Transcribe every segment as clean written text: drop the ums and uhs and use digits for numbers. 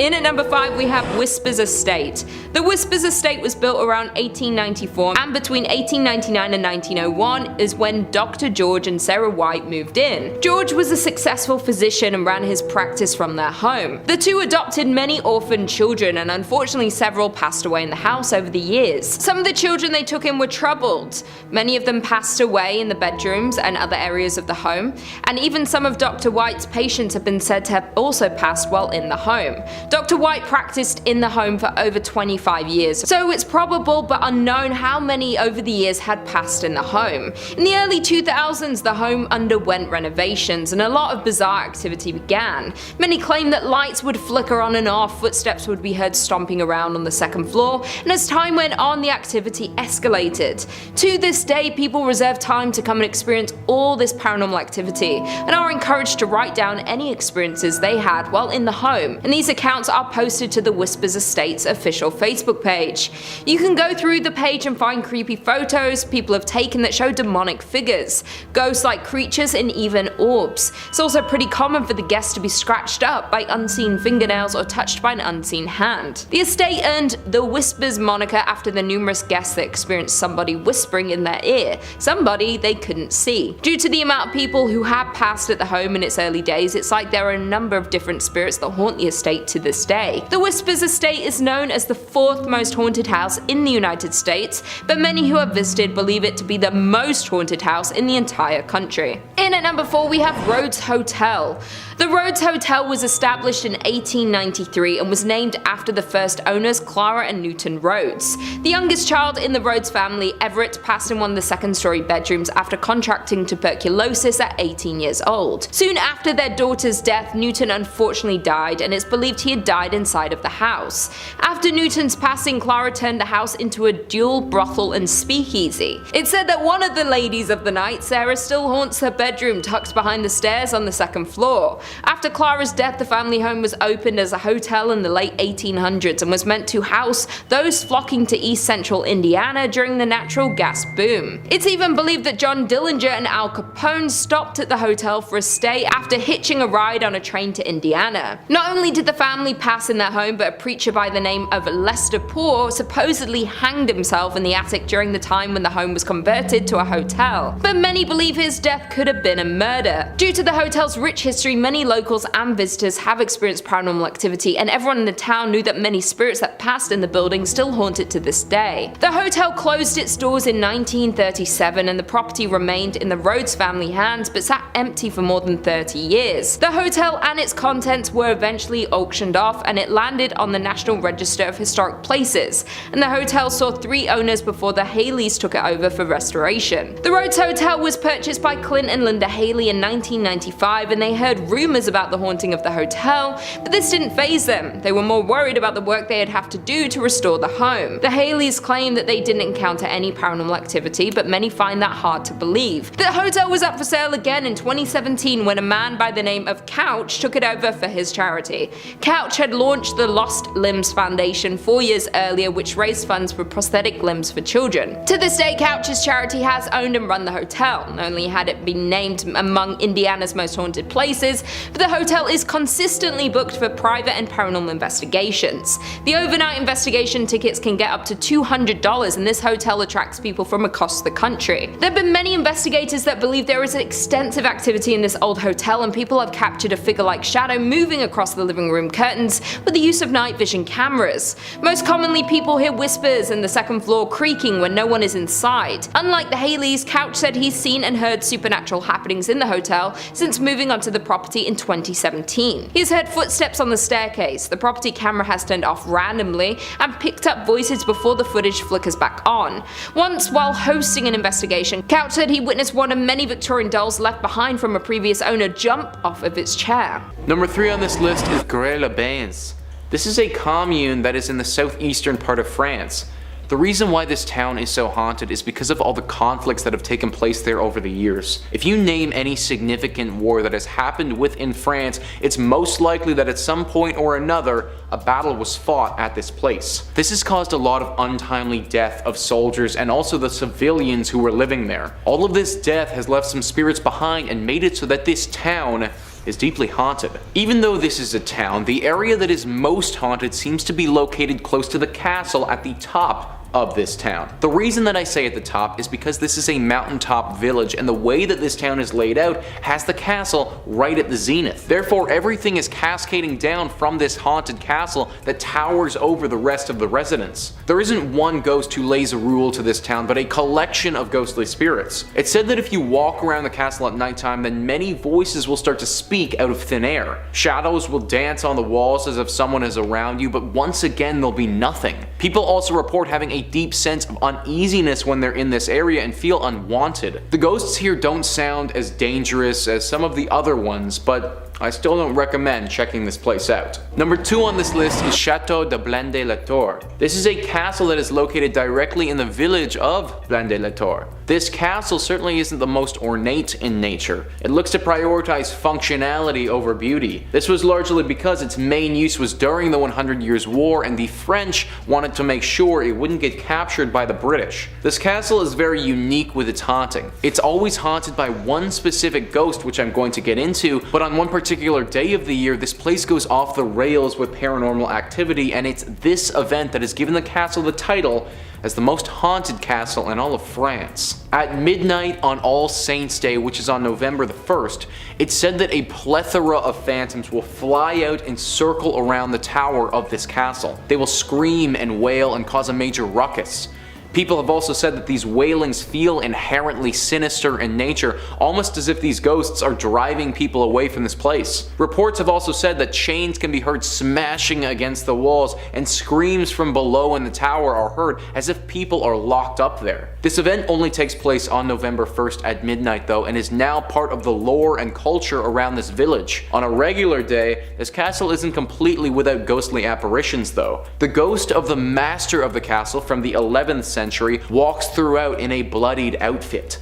In at number 5 we have Whispers Estate. The Whispers Estate was built around 1894, and between 1899 and 1901 is when Dr. George and Sarah White moved in. George was a successful physician and ran his practice from their home. The two adopted many orphaned children, and unfortunately several passed away in the house over the years. Some of the children they took in were troubled. Many of them passed away in the bedrooms and other areas of the home, and even some of Dr. White's patients have been said to have also passed while in the home. Dr. White practiced in the home for over 25 years, so it's probable but unknown how many over the years had passed in the home. In the early 2000s, the home underwent renovations and a lot of bizarre activity began. Many claim that lights would flicker on and off, footsteps would be heard stomping around on the second floor, and as time went on, the activity escalated. To this day, people reserve time to come and experience all this paranormal activity, and are encouraged to write down any experiences they had while in the home, and these accounts are posted to the Whispers Estate's official Facebook page. You can go through the page and find creepy photos people have taken that show demonic figures, ghost-like creatures, and even orbs. It's also pretty common for the guests to be scratched up by unseen fingernails or touched by an unseen hand. The estate earned the Whispers moniker after the numerous guests that experienced somebody whispering in their ear, somebody they couldn't see. Due to the amount of people who have passed at the home in its early days, it's like there are a number of different spirits that haunt the estate to this day. The Whispers Estate is known as the 4th most haunted house in the United States, but many who have visited believe it to be the most haunted house in the entire country. In at number 4 we have Rhodes Hotel. The Rhodes Hotel was established in 1893 and was named after the first owners, Clara and Newton Rhodes. The youngest child in the Rhodes family, Everett, passed in one of the second-story bedrooms after contracting tuberculosis at 18 years old. Soon after their daughter's death, Newton unfortunately died, and it's believed he had died inside of the house. After Newton's passing, Clara turned the house into a dual brothel and speakeasy. It's said that one of the ladies of the night, Sarah, still haunts her bedroom tucked behind the stairs on the second floor. After Clara's death, the family home was opened as a hotel in the late 1800s and was meant to house those flocking to East Central Indiana during the natural gas boom. It's even believed that John Dillinger and Al Capone stopped at the hotel for a stay after hitching a ride on a train to Indiana. Not only did the family pass in their home, but a preacher by the name of Lester Poor supposedly hanged himself in the attic during the time when the home was converted to a hotel. But many believe his death could have been a murder. Due to the hotel's rich history, many locals and visitors have experienced paranormal activity, and everyone in the town knew that many spirits that passed in the building still haunt it to this day. The hotel closed its doors in 1937 and the property remained in the Rhodes family hands but sat empty for more than 30 years. The hotel and its contents were eventually auctioned off and it landed on the National Register of Historic Places, and the hotel saw 3 owners before the Haleys took it over for restoration. The Rhodes Hotel was purchased by Clint and Linda Haley in 1995, and they heard rumors about the haunting of the hotel, but this didn't faze them. They were more worried about the work they'd have to do to restore the home. The Haleys claim that they didn't encounter any paranormal activity, but many find that hard to believe. The hotel was up for sale again in 2017 when a man by the name of Couch took it over for his charity. Couch had launched the Lost Limbs Foundation 4 years earlier, which raised funds for prosthetic limbs for children. To this day, Couch's charity has owned and run the hotel. Not only had it been named among Indiana's most haunted places, but the hotel is consistently booked for private and paranormal investigations. The overnight investigation tickets can get up to $200, and this hotel attracts people from across the country. There have been many investigators that believe there is extensive activity in this old hotel, and people have captured a figure-like shadow moving across the living room curtains with the use of night vision cameras. Most commonly, people hear whispers and the second floor creaking when no one is inside. Unlike the Haleys, Couch said he's seen and heard supernatural happenings in the hotel since moving onto the property in 2017. He's heard footsteps on the staircase, the property camera has turned off randomly, and picked up voices before the footage flickers back on. Once, while hosting an investigation, Couch said he witnessed one of many Victorian dolls left behind from a previous owner jump off of its chair. Number 3 on this list is Grès-les-Bains. This is a commune that is in the southeastern part of France. The reason why this town is so haunted is because of all the conflicts that have taken place there over the years. If you name any significant war that has happened within France, it's most likely that at some point or another, a battle was fought at this place. This has caused a lot of untimely death of soldiers and also the civilians who were living there. All of this death has left some spirits behind and made it so that this town is deeply haunted. Even though this is a town, the area that is most haunted seems to be located close to the castle at the top of this town. The reason that I say at the top is because this is a mountaintop village, and the way that this town is laid out has the castle right at the zenith. Therefore, everything is cascading down from this haunted castle that towers over the rest of the residents. There isn't one ghost who lays a rule to this town, but a collection of ghostly spirits. It's said that if you walk around the castle at nighttime, then many voices will start to speak out of thin air. Shadows will dance on the walls as if someone is around you, but once again there'll be nothing. People also report having a deep sense of uneasiness when they're in this area and feel unwanted. The ghosts here don't sound as dangerous as some of the other ones, but I still don't recommend checking this place out. Number 2 on this list is Chateau de Bagil. This is a castle that is located directly in the village of Bagil. This castle certainly isn't the most ornate in nature. It looks to prioritize functionality over beauty. This was largely because its main use was during the 100 Years' War, and the French wanted to make sure it wouldn't get captured by the British. This castle is very unique with its haunting. It's always haunted by one specific ghost, which I'm going to get into, but on one particular day of the year, this place goes off the rails with paranormal activity, and it's this event that has given the castle the title as the most haunted castle in all of France. At midnight on All Saints' Day, which is on November the 1st, it's said that a plethora of phantoms will fly out and circle around the tower of this castle. They will scream and wail and cause a major ruckus. People have also said that these wailings feel inherently sinister in nature, almost as if these ghosts are driving people away from this place. Reports have also said that chains can be heard smashing against the walls, and screams from below in the tower are heard as if people are locked up there. This event only takes place on November 1st at midnight though, and is now part of the lore and culture around this village. On a regular day, this castle isn't completely without ghostly apparitions though. The ghost of the master of the castle from the 11th century walks throughout in a bloodied outfit.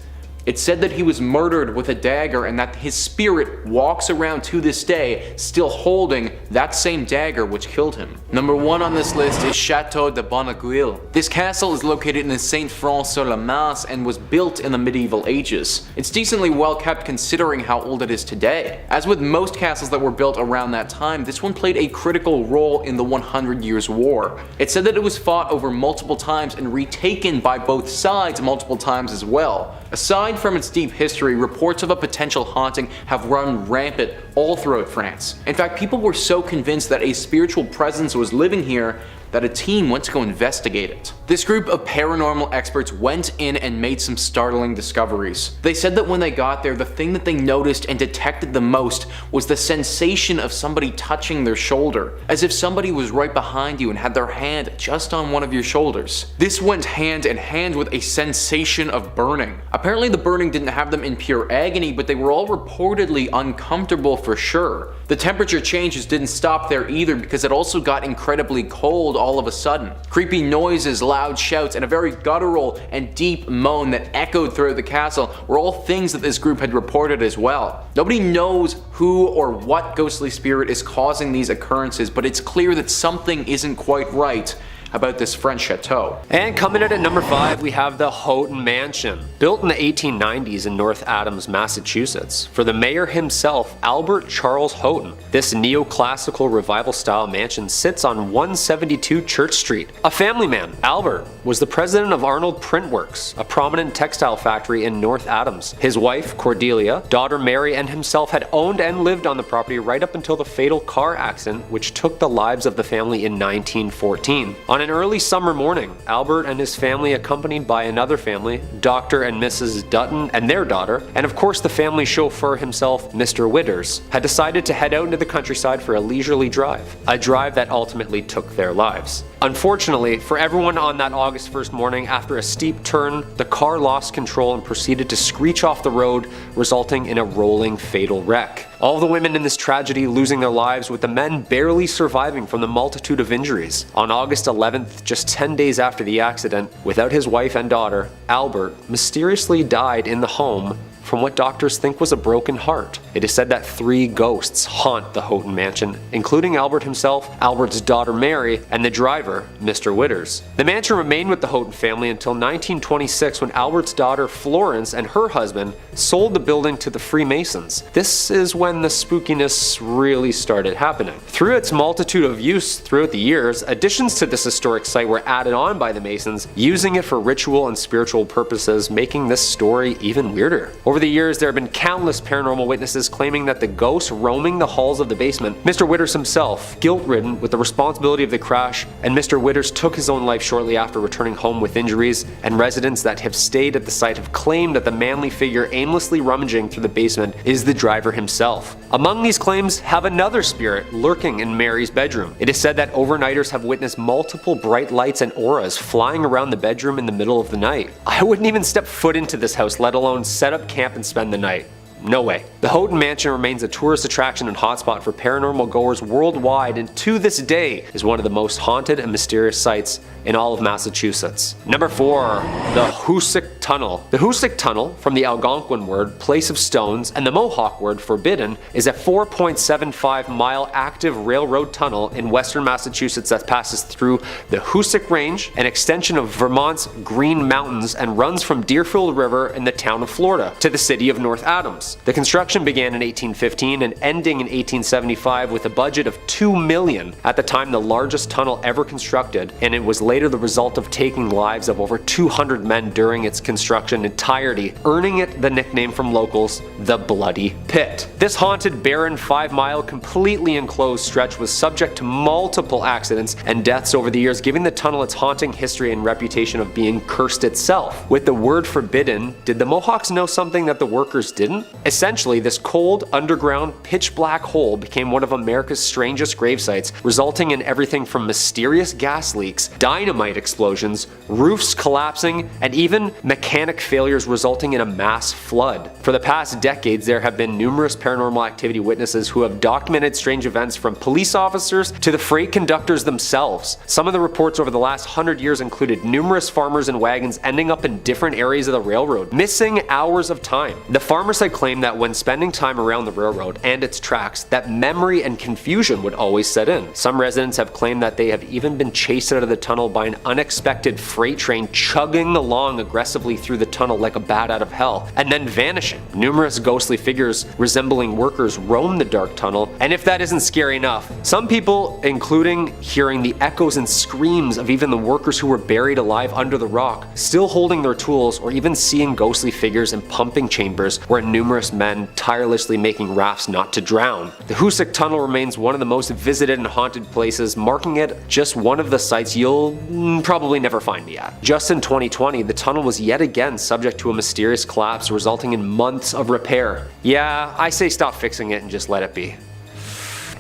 It's said that he was murdered with a dagger, and that his spirit walks around to this day still holding that same dagger which killed him. Number 1 on this list is Chateau de Bagil. This castle is located in the Saint-Front-sur-la-Masse and was built in the medieval ages. It's decently well kept considering how old it is today. As with most castles that were built around that time, this one played a critical role in the 100 Years' War. It's said that it was fought over multiple times and retaken by both sides multiple times as well. Aside from its deep history, reports of a potential haunting have run rampant all throughout France. In fact, people were so convinced that a spiritual presence was living here that a team went to go investigate it. This group of paranormal experts went in and made some startling discoveries. They said that when they got there, the thing that they noticed and detected the most was the sensation of somebody touching their shoulder, as if somebody was right behind you and had their hand just on one of your shoulders. This went hand in hand with a sensation of burning. Apparently the burning didn't have them in pure agony, but they were all reportedly uncomfortable for sure. The temperature changes didn't stop there either, because it also got incredibly cold all of a sudden. Creepy noises, loud shouts, and a very guttural and deep moan that echoed throughout the castle were all things that this group had reported as well. Nobody knows who or what ghostly spirit is causing these occurrences, but it's clear that something isn't quite right about this French chateau. And coming in at number 5, we have the Hoton Mansion. Built in the 1890s in North Adams, Massachusetts, for the mayor himself, Albert Charles Hoton. This neoclassical revival style mansion sits on 172 Church Street. A family man, Albert was the president of Arnold Print Works, a prominent textile factory in North Adams. His wife, Cordelia, daughter Mary, and himself had owned and lived on the property right up until the fatal car accident which took the lives of the family in 1914. On an early summer morning, Albert and his family, accompanied by another family, Dr. and Mrs. Dutton and their daughter, and of course the family chauffeur himself, Mr. Witters, had decided to head out into the countryside for a leisurely drive, a drive that ultimately took their lives. Unfortunately, for everyone on that August 1st morning, after a steep turn, the car lost control and proceeded to screech off the road, resulting in a rolling fatal wreck. All the women in this tragedy losing their lives, with the men barely surviving from the multitude of injuries. On August 11th, just 10 days after the accident, without his wife and daughter, Albert mysteriously died in the home from what doctors think was a broken heart. It is said that 3 ghosts haunt the Hoton Mansion, including Albert himself, Albert's daughter Mary, and the driver, Mr. Witters. The mansion remained with the Hoton family until 1926 when Albert's daughter Florence and her husband sold the building to the Freemasons. This is when the spookiness really started happening. Through its multitude of use throughout the years, additions to this historic site were added on by the Masons, using it for ritual and spiritual purposes, making this story even weirder. Over the years, there have been countless paranormal witnesses claiming that the ghosts roaming the halls of the basement, Mr. Witters himself, guilt-ridden with the responsibility of the crash, and Mr. Witters took his own life shortly after returning home with injuries, and residents that have stayed at the site have claimed that the manly figure aimlessly rummaging through the basement is the driver himself. Among these claims have another spirit lurking in Mary's bedroom. It is said that overnighters have witnessed multiple bright lights and auras flying around the bedroom in the middle of the night. I wouldn't even step foot into this house, let alone set up camp and spend the night. No way. The Hoton Mansion remains a tourist attraction and hotspot for paranormal goers worldwide, and to this day is one of the most haunted and mysterious sites in all of Massachusetts. Number 4. The Husk Tunnel. The Husk Tunnel, from the Algonquin word place of stones and the Mohawk word forbidden, is a 4.75-mile active railroad tunnel in western Massachusetts that passes through the Husk Range, an extension of Vermont's Green Mountains, and runs from Deerfield River in the town of Florida to the city of North Adams. The construction began in 1815 and ending in 1875 with a budget of $2 million, at the time the largest tunnel ever constructed, and it was later the result of taking lives of over 200 men during its construction entirety, earning it the nickname from locals, the Bloody Pit. This haunted, barren 5-mile, completely enclosed stretch was subject to multiple accidents and deaths over the years, giving the tunnel its haunting history and reputation of being cursed itself. With the word forbidden, did the Mohawks know something that the workers didn't? Essentially, this cold, underground, pitch-black hole became one of America's strangest grave sites, resulting in everything from mysterious gas leaks, dynamite explosions, roofs collapsing, and even mechanic failures resulting in a mass flood. For the past decades, there have been numerous paranormal activity witnesses who have documented strange events, from police officers to the freight conductors themselves. Some of the reports over the last 100 years included numerous farmers and wagons ending up in different areas of the railroad, missing hours of time. The farmers had claimed that when spending time around the railroad and its tracks, that memory and confusion would always set in. Some residents have claimed that they have even been chased out of the tunnel by an unexpected freight train chugging along aggressively through the tunnel like a bat out of hell, and then vanishing. Numerous ghostly figures resembling workers roam the dark tunnel, and if that isn't scary enough, some people, including hearing the echoes and screams of even the workers who were buried alive under the rock, still holding their tools, or even seeing ghostly figures in pumping chambers where numerous men tirelessly making rafts not to drown. The Husk Tunnel remains one of the most visited and haunted places, marking it just one of the sites you'll probably never find me at. Just in 2020, the tunnel was yet again subject to a mysterious collapse, resulting in months of repair. Yeah, I say stop fixing it and just let it be.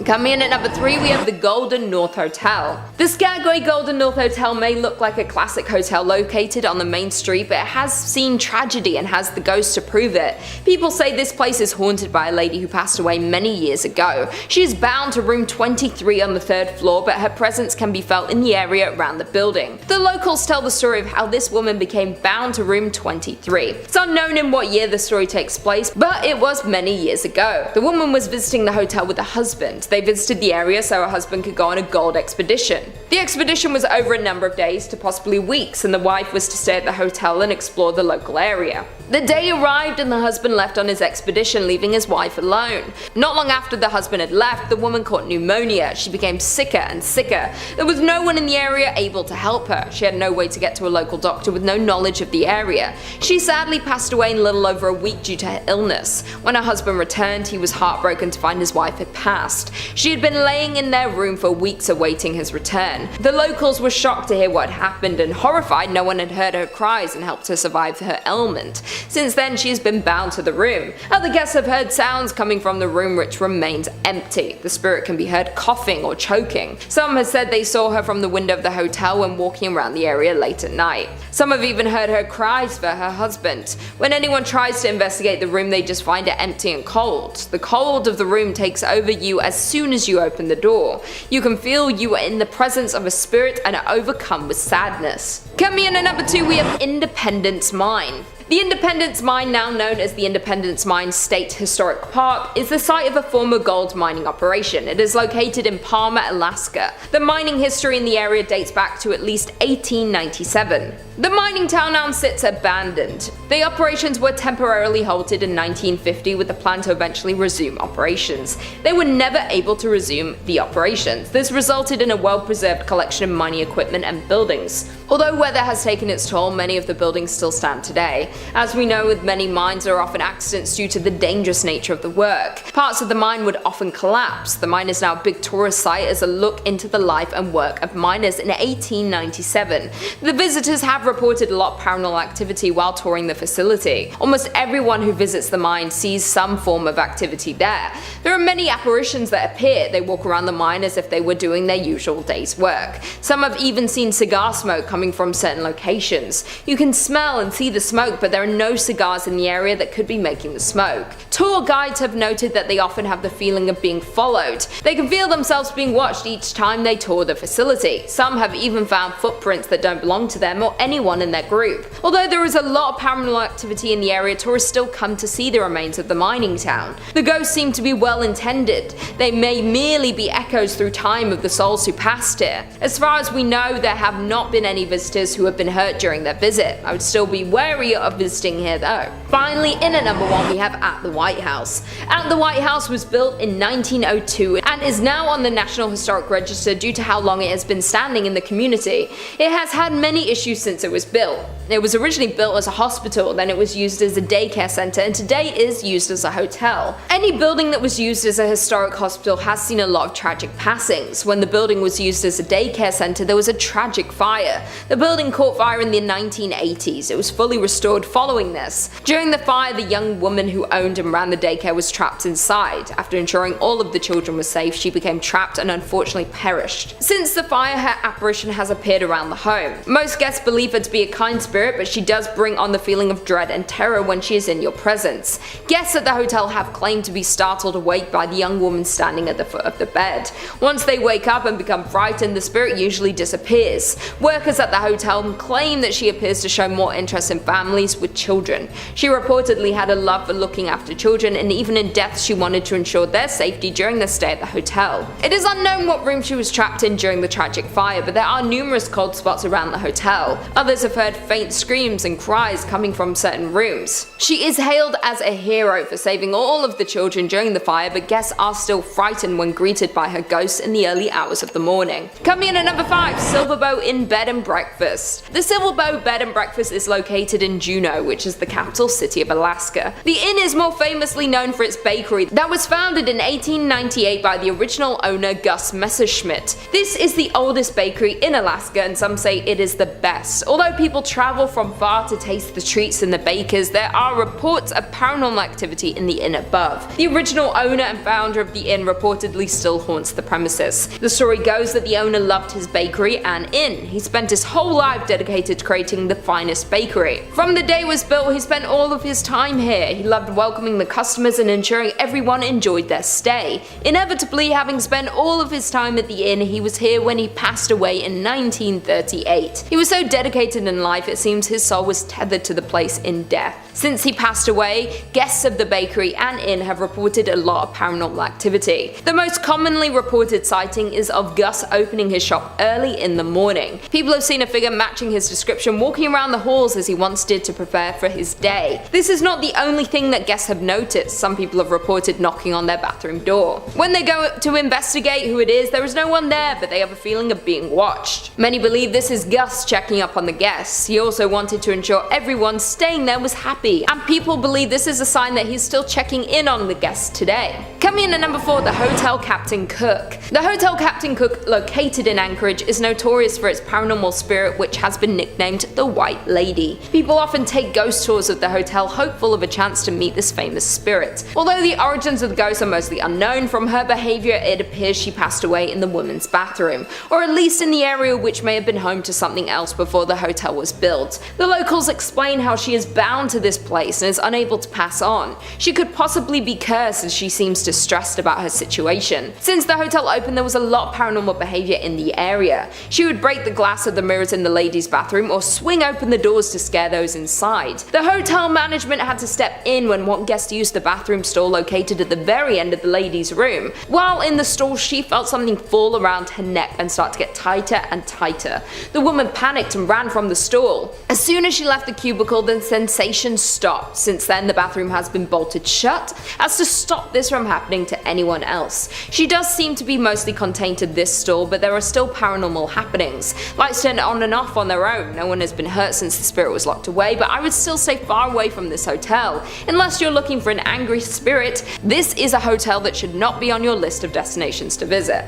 Coming in at number 3, we have the Golden North Hotel. The Skagway Golden North Hotel may look like a classic hotel located on the main street, but it has seen tragedy and has the ghosts to prove it. People say this place is haunted by a lady who passed away many years ago. She is bound to room 23 on the 3rd floor, but her presence can be felt in the area around the building. The locals tell the story of how this woman became bound to room 23. It's unknown in what year the story takes place, but it was many years ago. The woman was visiting the hotel with her husband. They visited the area so her husband could go on a gold expedition. The expedition was over a number of days to possibly weeks, and the wife was to stay at the hotel and explore the local area. The day arrived and the husband left on his expedition, leaving his wife alone. Not long after the husband had left, the woman caught pneumonia. She became sicker and sicker. There was no one in the area able to help her. She had no way to get to a local doctor with no knowledge of the area. She sadly passed away in little over a week due to her illness. When her husband returned, he was heartbroken to find his wife had passed. She had been laying in their room for weeks awaiting his return. The locals were shocked to hear what had happened, and horrified no one had heard her cries and helped her survive her ailment. Since then, she has been bound to the room. Other guests have heard sounds coming from the room which remains empty. The spirit can be heard coughing or choking. Some have said they saw her from the window of the hotel when walking around the area late at night. Some have even heard her cries for her husband. When anyone tries to investigate the room, they just find it empty and cold. The cold of the room takes over you as soon as you open the door. You can feel you are in the presence of a spirit and are overcome with sadness. Coming in at number 2, we have Independence Mine. The Independence Mine, now known as the Independence Mine State Historic Park, is the site of a former gold mining operation. It is located in Palmer, Alaska. The mining history in the area dates back to at least 1897. The mining town now sits abandoned. The operations were temporarily halted in 1950 with the plan to eventually resume operations. They were never able to resume the operations. This resulted in a well-preserved collection of mining equipment and buildings. Although weather has taken its toll, many of the buildings still stand today. As we know, with many mines, there are often accidents due to the dangerous nature of the work. Parts of the mine would often collapse. The mine is now a big tourist site as a look into the life and work of miners in 1897. The visitors have reported a lot of paranormal activity while touring the facility. Almost everyone who visits the mine sees some form of activity there. There are many apparitions that appear. They walk around the mine as if they were doing their usual day's work. Some have even seen cigar smoke coming from certain locations. You can smell and see the smoke, but there are no cigars in the area that could be making the smoke. Tour guides have noted that they often have the feeling of being followed. They can feel themselves being watched each time they tour the facility. Some have even found footprints that don't belong to them or anyone in their group. Although there is a lot of paranormal activity in the area, tourists still come to see the remains of the mining town. The ghosts seem to be well intended. They may merely be echoes through time of the souls who passed here. As far as we know, there have not been any visitors who have been hurt during their visit. I would still be wary of visiting here though. Finally, in at number 1 we have At the White House. At the White House was built in 1902 and is now on the National Historic Register due to how long it has been standing in the community. It has had many issues since it was built. It was originally built as a hospital, then it was used as a daycare center, and today is used as a hotel. Any building that was used as a historic hospital has seen a lot of tragic passings. When the building was used as a daycare center, there was a tragic fire. The building caught fire in the 1980s. It was fully restored following this. During the fire, the young woman who owned and ran the daycare was trapped inside. After ensuring all of the children were safe, she became trapped and unfortunately perished. Since the fire, her apparition has appeared around the home. Most guests believe her to be a kind spirit, but she does bring on the feeling of dread and terror when she is in your presence. Guests at the hotel have claimed to be startled awake by the young woman standing at the foot of the bed. Once they wake up and become frightened, the spirit usually disappears. Workers at the hotel claim that she appears to show more interest in families with children. She reportedly had a love for looking after children, and even in death she wanted to ensure their safety during their stay at the hotel. It is unknown what room she was trapped in during the tragic fire, but there are numerous cold spots around the hotel. Others have heard faint screams and cries coming from certain rooms. She is hailed as a hero for saving all of the children during the fire, but guests are still frightened when greeted by her ghost in the early hours of the morning. Coming in at number 5, Silverbow Inn Bed and Breakfast. The Silverbow Bed and Breakfast is located in Juneau, which is the capital city of Alaska. The inn is more famously known for its bakery that was founded in 1898 by the original owner Gus Messerschmitt. This is the oldest bakery in Alaska, and some say it is the best. Although people travel from far to taste the treats and the bakers, there are reports of paranormal activity in the inn above. The original owner and founder of the inn reportedly still haunts the premises. The story goes that the owner loved his bakery and inn. He spent his whole life dedicated to creating the finest bakery. From the day it was built, he spent all of his time here. He loved welcoming the customers and ensuring everyone enjoyed their stay. Inevitably, having spent all of his time at the inn, he was here when he passed away in 1938. He was so dedicated in life, it seems his soul was tethered to the place in death. Since he passed away, guests of the bakery and inn have reported a lot of paranormal activity. The most commonly reported sighting is of Gus opening his shop early in the morning. People have seen a figure matching his description walking around the halls as he once did to prepare for his day. This is not the only thing that guests have noticed. Some people have reported knocking on their bathroom door. When they go to investigate who it is, there is no one there, but they have a feeling of being watched. Many believe this is Gus checking up on the guests. He also wanted to ensure everyone staying there was happy, and people believe this is a sign that he's still checking in on the guests today. Coming in at number 4, the Hotel Captain Cook. The Hotel Captain Cook, located in Anchorage, is notorious for its paranormal spirit, which has been nicknamed the White Lady. People often take ghost tours of the hotel, hopeful of a chance to meet this famous spirit. Although the origins of the ghost are mostly unknown, from her behavior it appears she passed away in the women's bathroom, or at least in the area which may have been home to something else before the hotel was built. The locals explain how she is bound to this place and is unable to pass on. She could possibly be cursed, as she seems distressed about her situation. Since the hotel opened, there was a lot of paranormal behavior in the area. She would break the glass of the mirrors in the ladies' bathroom or swing open the doors to scare those inside. The hotel management had to step in when one guest used the bathroom stall located at the very end of the ladies' room. While in the stall, she felt something fall around her neck and start to get tighter and tighter. The woman panicked and ran from the stall. As soon as she left the cubicle, the sensation stopped. Since then, the bathroom has been bolted shut as to stop this from happening to anyone else. She does seem to be mostly contained to this stall, but there are still paranormal happenings. Lights turn on and off on their own. No one has been hurt since the spirit was locked away, but I would still stay far away from this hotel. Unless you're looking for an angry spirit, this is a hotel that should not be on your list of destinations to visit.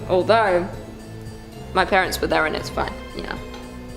Although, my parents were there and it's fine, you know.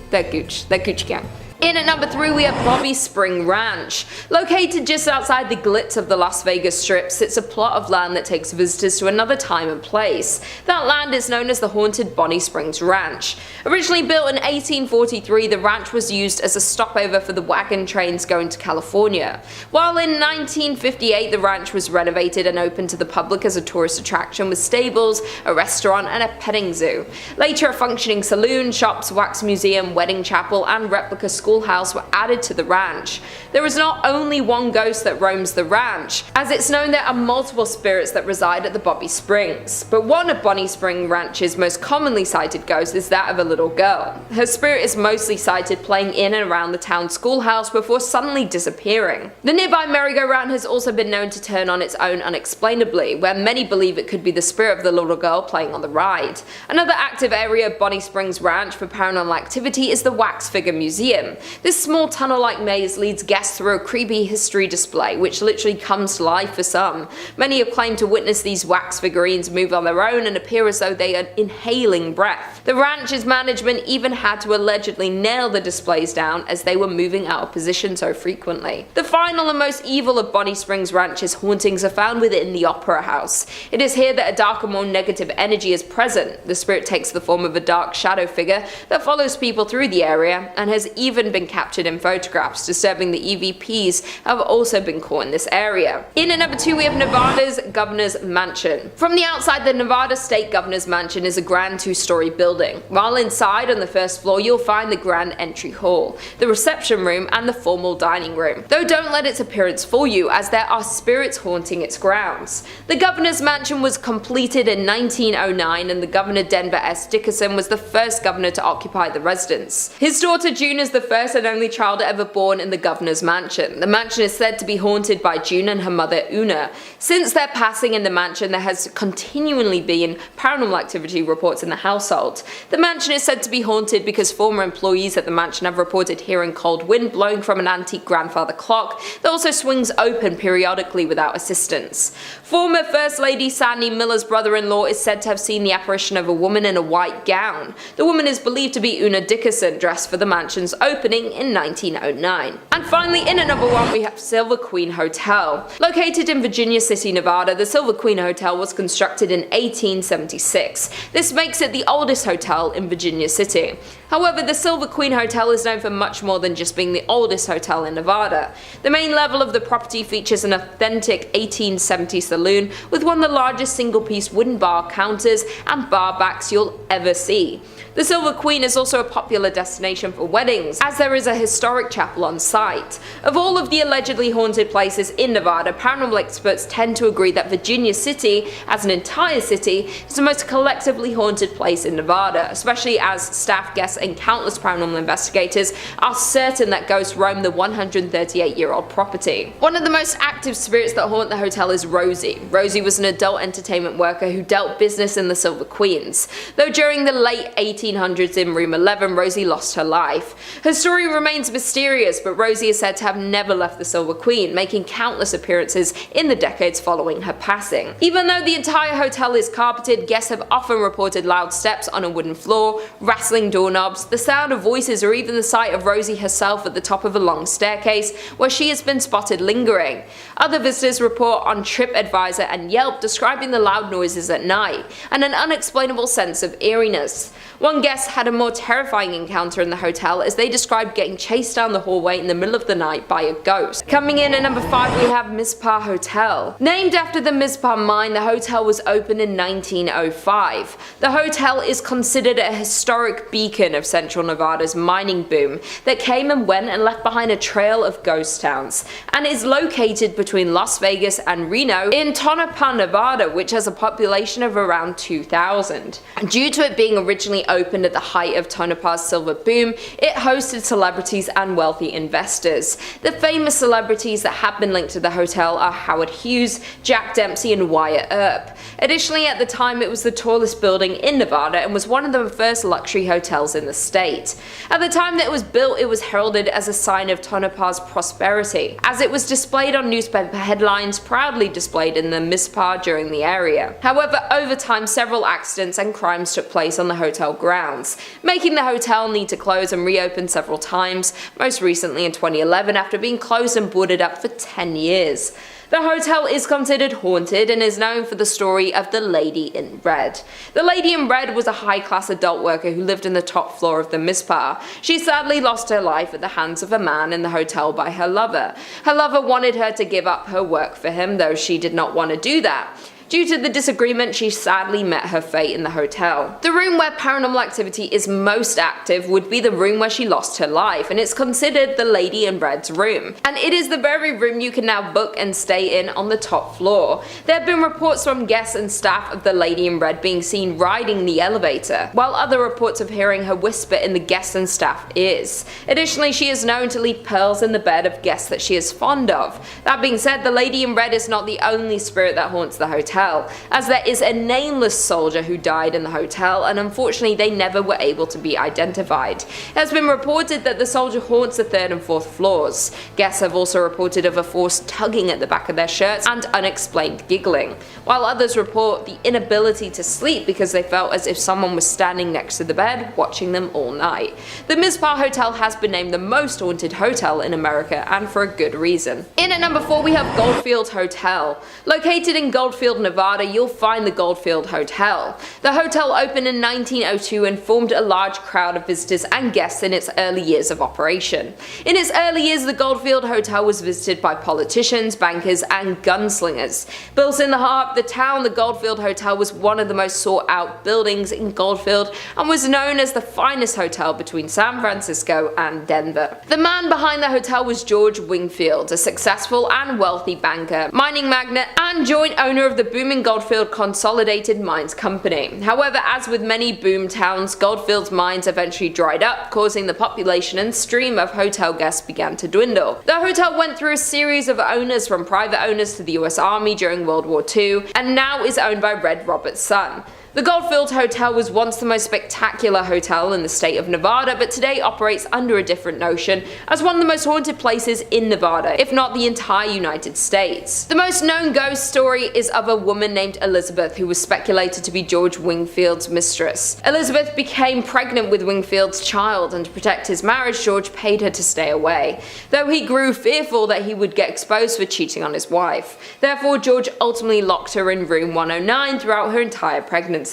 They're Gucci gang. In at number 3 we have Bobby Spring Ranch. Located just outside the glitz of the Las Vegas Strip sits a plot of land that takes visitors to another time and place. That land is known as the haunted Bonnie Springs Ranch. Originally built in 1843, the ranch was used as a stopover for the wagon trains going to California. While in 1958 the ranch was renovated and opened to the public as a tourist attraction with stables, a restaurant and a petting zoo. Later a functioning saloon, shops, wax museum, wedding chapel and replica schoolhouse were added to the ranch. There is not only one ghost that roams the ranch, as it's known there are multiple spirits that reside at the Bobby Springs. But one of Bonnie Spring Ranch's most commonly cited ghosts is that of a little girl. Her spirit is mostly sighted playing in and around the town schoolhouse before suddenly disappearing. The nearby merry-go-round has also been known to turn on its own unexplainably, where many believe it could be the spirit of the little girl playing on the ride. Another active area of Bonnie Springs Ranch for paranormal activity is the Wax Figure Museum. This small tunnel-like maze leads guests through a creepy history display, which literally comes to life for some. Many have claimed to witness these wax figurines move on their own and appear as though they are inhaling breath. The ranch's management even had to allegedly nail the displays down as they were moving out of position so frequently. The final and most evil of Bonnie Springs Ranch's hauntings are found within the Opera House. It is here that a darker, more negative energy is present. The spirit takes the form of a dark shadow figure that follows people through the area and has even been captured in photographs. Disturbing the EVPs have also been caught in this area. In at number 2 we have Nevada's Governor's Mansion. From the outside, the Nevada State Governor's Mansion is a grand 2-story building. While inside on the first floor you'll find the grand entry hall, the reception room and the formal dining room. Though don't let its appearance fool you, as there are spirits haunting its grounds. The Governor's Mansion was completed in 1909 and the Governor Denver S. Dickerson was the first governor to occupy the residence. His daughter June is the first and only child ever born in the Governor's Mansion. The mansion is said to be haunted by June and her mother Una. Since their passing in the mansion, there has continually been paranormal activity reports in the household. The mansion is said to be haunted because former employees at the mansion have reported hearing cold wind blowing from an antique grandfather clock that also swings open periodically without assistance. Former First Lady Sandy Miller's brother-in-law is said to have seen the apparition of a woman in a white gown. The woman is believed to be Una Dickerson, dressed for the mansion's opening in 1909. And finally, in at number 1 we have Silver Queen Hotel. Located in Virginia City, Nevada, the Silver Queen Hotel was constructed in 1876. This makes it the oldest hotel in Virginia City. However, the Silver Queen Hotel is known for much more than just being the oldest hotel in Nevada. The main level of the property features an authentic 1870s saloon with one of the largest single-piece wooden bar counters and bar backs you'll ever see. The Silver Queen is also a popular destination for weddings, as there is a historic chapel on site. Of all of the allegedly haunted places in Nevada, paranormal experts tend to agree that Virginia City, as an entire city, is the most collectively haunted place in Nevada, especially as staff, guests, and countless paranormal investigators are certain that ghosts roam the 138-year-old property. One of the most active spirits that haunt the hotel is Rosie. Rosie was an adult entertainment worker who dealt business in the Silver Queens. Though during the late 1800s in room 11, Rosie lost her life. Her story remains mysterious, but Rosie is said to have never left the Silver Queen, making countless appearances in the decades following her passing. Even though the entire hotel is carpeted, guests have often reported loud steps on a wooden floor, rattling doorknobs, the sound of voices, or even the sight of Rosie herself at the top of a long staircase where she has been spotted lingering. Other visitors report on TripAdvisor and Yelp describing the loud noises at night and an unexplainable sense of eeriness. One guest had a more terrifying encounter in the hotel as they described described getting chased down the hallway in the middle of the night by a ghost. Coming in at number 5 we have Mispah Hotel. Named after the Mispah mine, the hotel was opened in 1905. The hotel is considered a historic beacon of central Nevada's mining boom that came and went and left behind a trail of ghost towns, and is located between Las Vegas and Reno in Tonopah, Nevada, which has a population of around 2,000. Due to it being originally opened at the height of Tonopah's silver boom, it hosted celebrities and wealthy investors. The famous celebrities that have been linked to the hotel are Howard Hughes, Jack Dempsey, and Wyatt Earp. Additionally, at the time it was the tallest building in Nevada and was one of the first luxury hotels in the state. At the time that it was built, it was heralded as a sign of Tonopah's prosperity, as it was displayed on newspaper headlines, proudly displayed in the Mispah during the area. However, over time several accidents and crimes took place on the hotel grounds, making the hotel need to close and reopen several times, most recently in 2011 after being closed and boarded up for 10 years. The hotel is considered haunted and is known for the story of the Lady in Red. The Lady in Red was a high-class adult worker who lived in the top floor of the Mispah. She sadly lost her life at the hands of a man in the hotel by her lover. Her lover wanted her to give up her work for him, though she did not want to do that. Due to the disagreement, she sadly met her fate in the hotel. The room where paranormal activity is most active would be the room where she lost her life, and it's considered the Lady in Red's room. And it is the very room you can now book and stay in on the top floor. There have been reports from guests and staff of the Lady in Red being seen riding the elevator, while other reports of hearing her whisper in the guests and staff ears. Additionally, she is known to leave pearls in the bed of guests that she is fond of. That being said, the Lady in Red is not the only spirit that haunts the hotel, as there is a nameless soldier who died in the hotel, and unfortunately they never were able to be identified. It has been reported that the soldier haunts the 3rd and 4th floors. Guests have also reported of a force tugging at the back of their shirts and unexplained giggling, while others report the inability to sleep because they felt as if someone was standing next to the bed watching them all night. The Mispah Hotel has been named the most haunted hotel in America, and for a good reason. In at number 4 we have Goldfield Hotel. Located in Goldfield, Nevada, you'll find the Goldfield Hotel. The hotel opened in 1902 and formed a large crowd of visitors and guests in its early years of operation. In its early years, the Goldfield Hotel was visited by politicians, bankers, and gunslingers. Built in the heart of the town, the Goldfield Hotel was one of the most sought out buildings in Goldfield and was known as the finest hotel between San Francisco and Denver. The man behind the hotel was George Wingfield, a successful and wealthy banker, mining magnate, and joint owner of the booming Goldfield Consolidated Mines Company. However, as with many boom towns, Goldfield's mines eventually dried up, causing the population and stream of hotel guests began to dwindle. The hotel went through a series of owners, from private owners to the US Army during World War II, and now is owned by Red Robert's son. The Goldfield Hotel was once the most spectacular hotel in the state of Nevada, but today operates under a different notion as one of the most haunted places in Nevada, if not the entire United States. The most known ghost story is of a woman named Elizabeth, who was speculated to be George Wingfield's mistress. Elizabeth became pregnant with Wingfield's child, and to protect his marriage, George paid her to stay away, though he grew fearful that he would get exposed for cheating on his wife. Therefore, George ultimately locked her in room 109 throughout her entire pregnancy.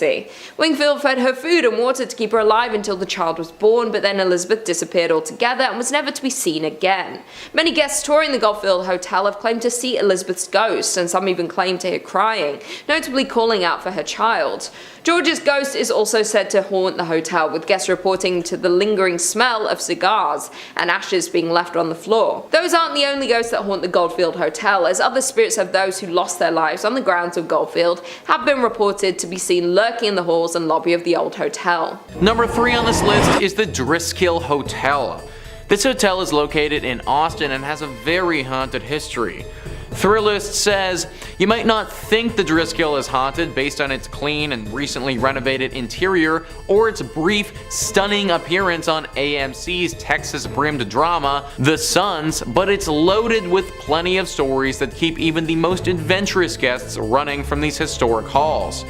Wingfield fed her food and water to keep her alive until the child was born, but then Elizabeth disappeared altogether and was never to be seen again. Many guests touring the Goldfield Hotel have claimed to see Elizabeth's ghost, and some even claim to hear crying, notably calling out for her child. George's ghost is also said to haunt the hotel, with guests reporting to the lingering smell of cigars and ashes being left on the floor. Those aren't the only ghosts that haunt the Goldfield Hotel, as other spirits of those who lost their lives on the grounds of Goldfield have been reported to be seen lurking in the halls and lobby of the old hotel. Number 3 on this list is the Driskill Hotel. This hotel is located in Austin and has a very haunted history. Thrillist says, you might not think the Driskill is haunted based on its clean and recently renovated interior or its brief, stunning appearance on AMC's Texas-brimmed drama, The Sons, but it's loaded with plenty of stories that keep even the most adventurous guests running from these historic halls.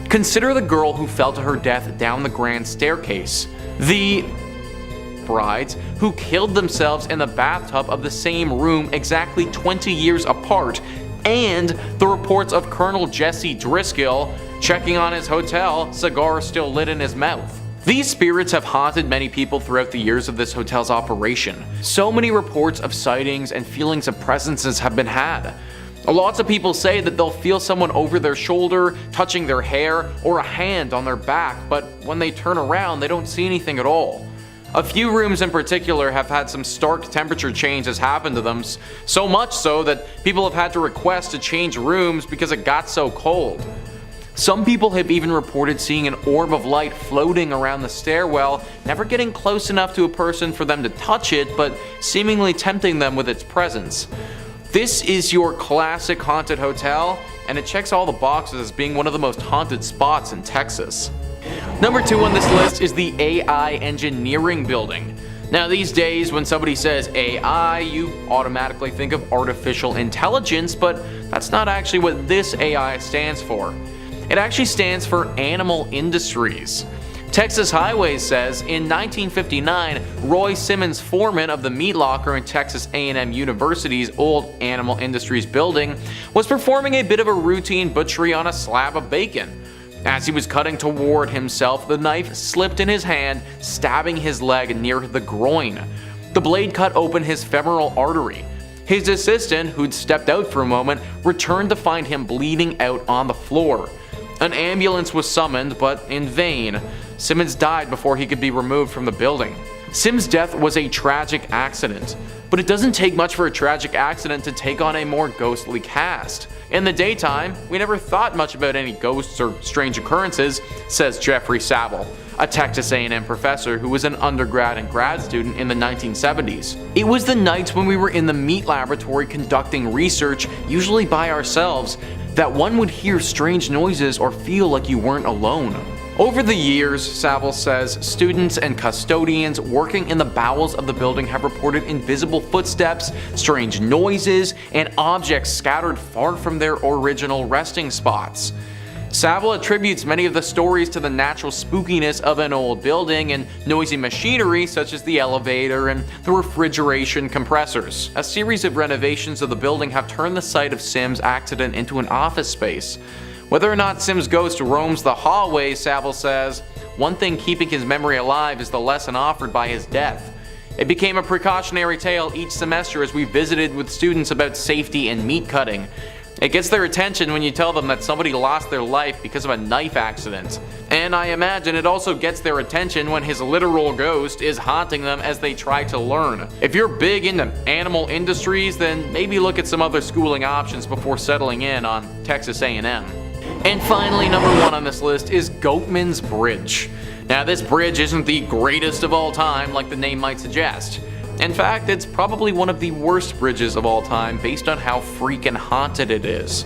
Consider the girl who fell to her death down the grand staircase, the brides who killed themselves in the bathtub of the same room exactly 20 years apart, and the reports of Colonel Jesse Driskill checking on his hotel, cigar still lit in his mouth. These spirits have haunted many people throughout the years of this hotel's operation. So many reports of sightings and feelings of presences have been had. Lots of people say that they'll feel someone over their shoulder, touching their hair, or a hand on their back, but when they turn around, they don't see anything at all. A few rooms in particular have had some stark temperature changes happen to them, so much so that people have had to request to change rooms because it got so cold. Some people have even reported seeing an orb of light floating around the stairwell, never getting close enough to a person for them to touch it, but seemingly tempting them with its presence. This is your classic haunted hotel, and it checks all the boxes as being one of the most haunted spots in Texas. Number 2 on this list is the AI Engineering Building. Now these days when somebody says AI, you automatically think of artificial intelligence, but that's not actually what this AI stands for. It actually stands for Animal Industries. Texas Highways says, in 1959, Roy Simmons, foreman of the meat locker in Texas A&M University's old Animal Industries building, was performing a bit of a routine butchery on a slab of bacon. As he was cutting toward himself, the knife slipped in his hand, stabbing his leg near the groin. The blade cut open his femoral artery. His assistant, who'd stepped out for a moment, returned to find him bleeding out on the floor. An ambulance was summoned, but in vain. Simmons died before he could be removed from the building. Sims' death was a tragic accident, but it doesn't take much for a tragic accident to take on a more ghostly cast. In the daytime, we never thought much about any ghosts or strange occurrences, says Jeffrey Saville, a Texas A&M professor who was an undergrad and grad student in the 1970s. It was the nights when we were in the meat laboratory conducting research, usually by ourselves, that one would hear strange noises or feel like you weren't alone. Over the years, Saville says, students and custodians working in the bowels of the building have reported invisible footsteps, strange noises, and objects scattered far from their original resting spots. Saville attributes many of the stories to the natural spookiness of an old building and noisy machinery such as the elevator and the refrigeration compressors. A series of renovations of the building have turned the site of Sims' accident into an office space. Whether or not Sims' ghost roams the hallways, Saville says, one thing keeping his memory alive is the lesson offered by his death. It became a precautionary tale each semester as we visited with students about safety and meat cutting. It gets their attention when you tell them that somebody lost their life because of a knife accident. And I imagine it also gets their attention when his literal ghost is haunting them as they try to learn. If you're big into animal industries, then maybe look at some other schooling options before settling in on Texas A&M. And finally, number 1 on this list is Goatmans Bridge. Now this bridge isn't the greatest of all time like the name might suggest. In fact, it's probably one of the worst bridges of all time based on how freaking haunted it is.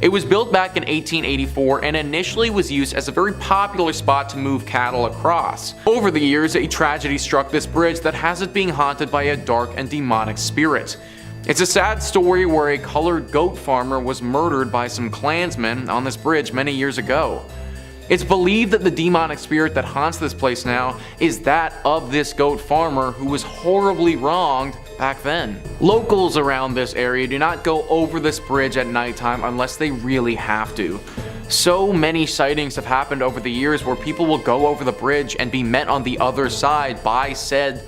It was built back in 1884 and initially was used as a very popular spot to move cattle across. Over the years, a tragedy struck this bridge that has it being haunted by a dark and demonic spirit. It's a sad story where a colored goat farmer was murdered by some Klansmen on this bridge many years ago. It's believed that the demonic spirit that haunts this place now is that of this goat farmer who was horribly wronged back then. Locals around this area do not go over this bridge at nighttime unless they really have to. So many sightings have happened over the years where people will go over the bridge and be met on the other side by said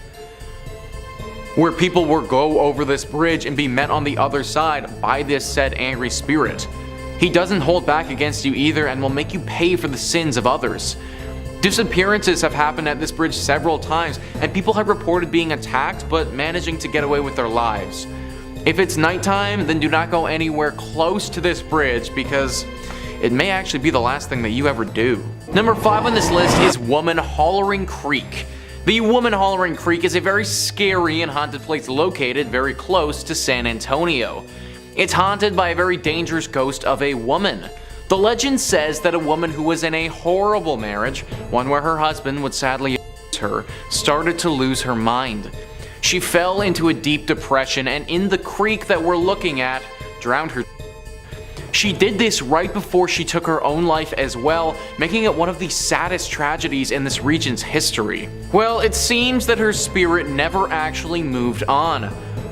where people will go over this bridge and be met on the other side by this said angry spirit. He doesn't hold back against you either and will make you pay for the sins of others. Disappearances have happened at this bridge several times, and people have reported being attacked but managing to get away with their lives. If it's nighttime, then do not go anywhere close to this bridge because it may actually be the last thing that you ever do. Number 5 on this list is Woman Hollering Creek. The Woman Hollering Creek is a very scary and haunted place located very close to San Antonio. It's haunted by a very dangerous ghost of a woman. The legend says that a woman who was in a horrible marriage, one where her husband would sadly abuse her, started to lose her mind. She fell into a deep depression and in the creek that we're looking at, drowned her. She did this right before she took her own life as well, making it one of the saddest tragedies in this region's history. Well, it seems that her spirit never actually moved on.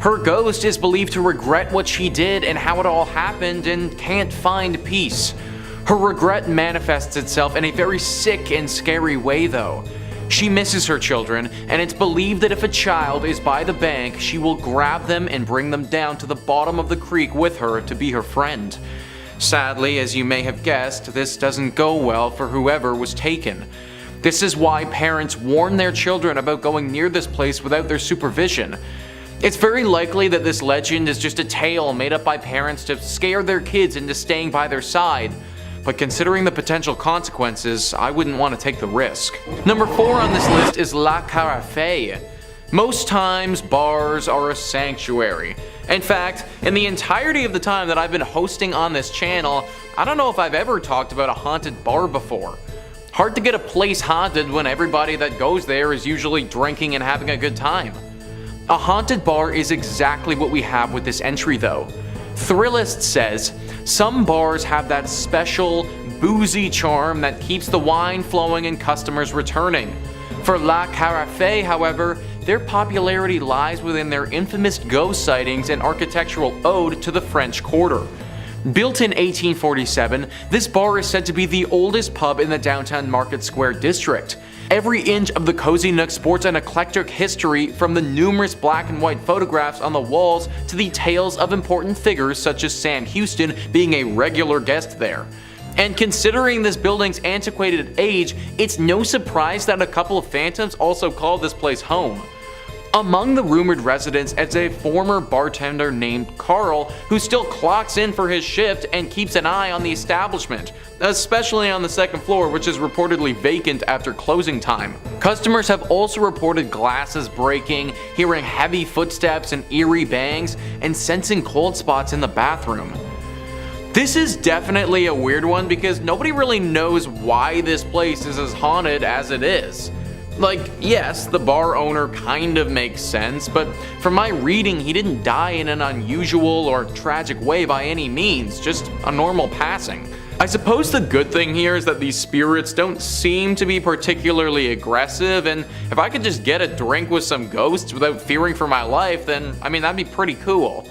Her ghost is believed to regret what she did and how it all happened and can't find peace. Her regret manifests itself in a very sick and scary way though. She misses her children, and it's believed that if a child is by the bank, she will grab them and bring them down to the bottom of the creek with her to be her friend. Sadly, as you may have guessed, this doesn't go well for whoever was taken. This is why parents warn their children about going near this place without their supervision. It's very likely that this legend is just a tale made up by parents to scare their kids into staying by their side, but considering the potential consequences, I wouldn't want to take the risk. Number 4 on this list is La Carafe. Most times, bars are a sanctuary. In fact, in the entirety of the time that I've been hosting on this channel, I don't know if I've ever talked about a haunted bar before. Hard to get a place haunted when everybody that goes there is usually drinking and having a good time. A haunted bar is exactly what we have with this entry though. Thrillist says, some bars have that special, boozy charm that keeps the wine flowing and customers returning. For La Carafe, however, their popularity lies within their infamous ghost sightings and architectural ode to the French Quarter. Built in 1847, this bar is said to be the oldest pub in the downtown Market Square district. Every inch of the cozy nook sports an eclectic history, from the numerous black and white photographs on the walls to the tales of important figures such as Sam Houston being a regular guest there. And considering this building's antiquated age, it's no surprise that a couple of phantoms also call this place home. Among the rumored residents is a former bartender named Carl, who still clocks in for his shift and keeps an eye on the establishment, especially on the second floor, which is reportedly vacant after closing time. Customers have also reported glasses breaking, hearing heavy footsteps and eerie bangs, and sensing cold spots in the bathroom. This is definitely a weird one because nobody really knows why this place is as haunted as it is. Like, yes, the bar owner kind of makes sense, but from my reading, he didn't die in an unusual or tragic way by any means, just a normal passing. I suppose the good thing here is that these spirits don't seem to be particularly aggressive, and if I could just get a drink with some ghosts without fearing for my life, then, I mean, that'd be pretty cool.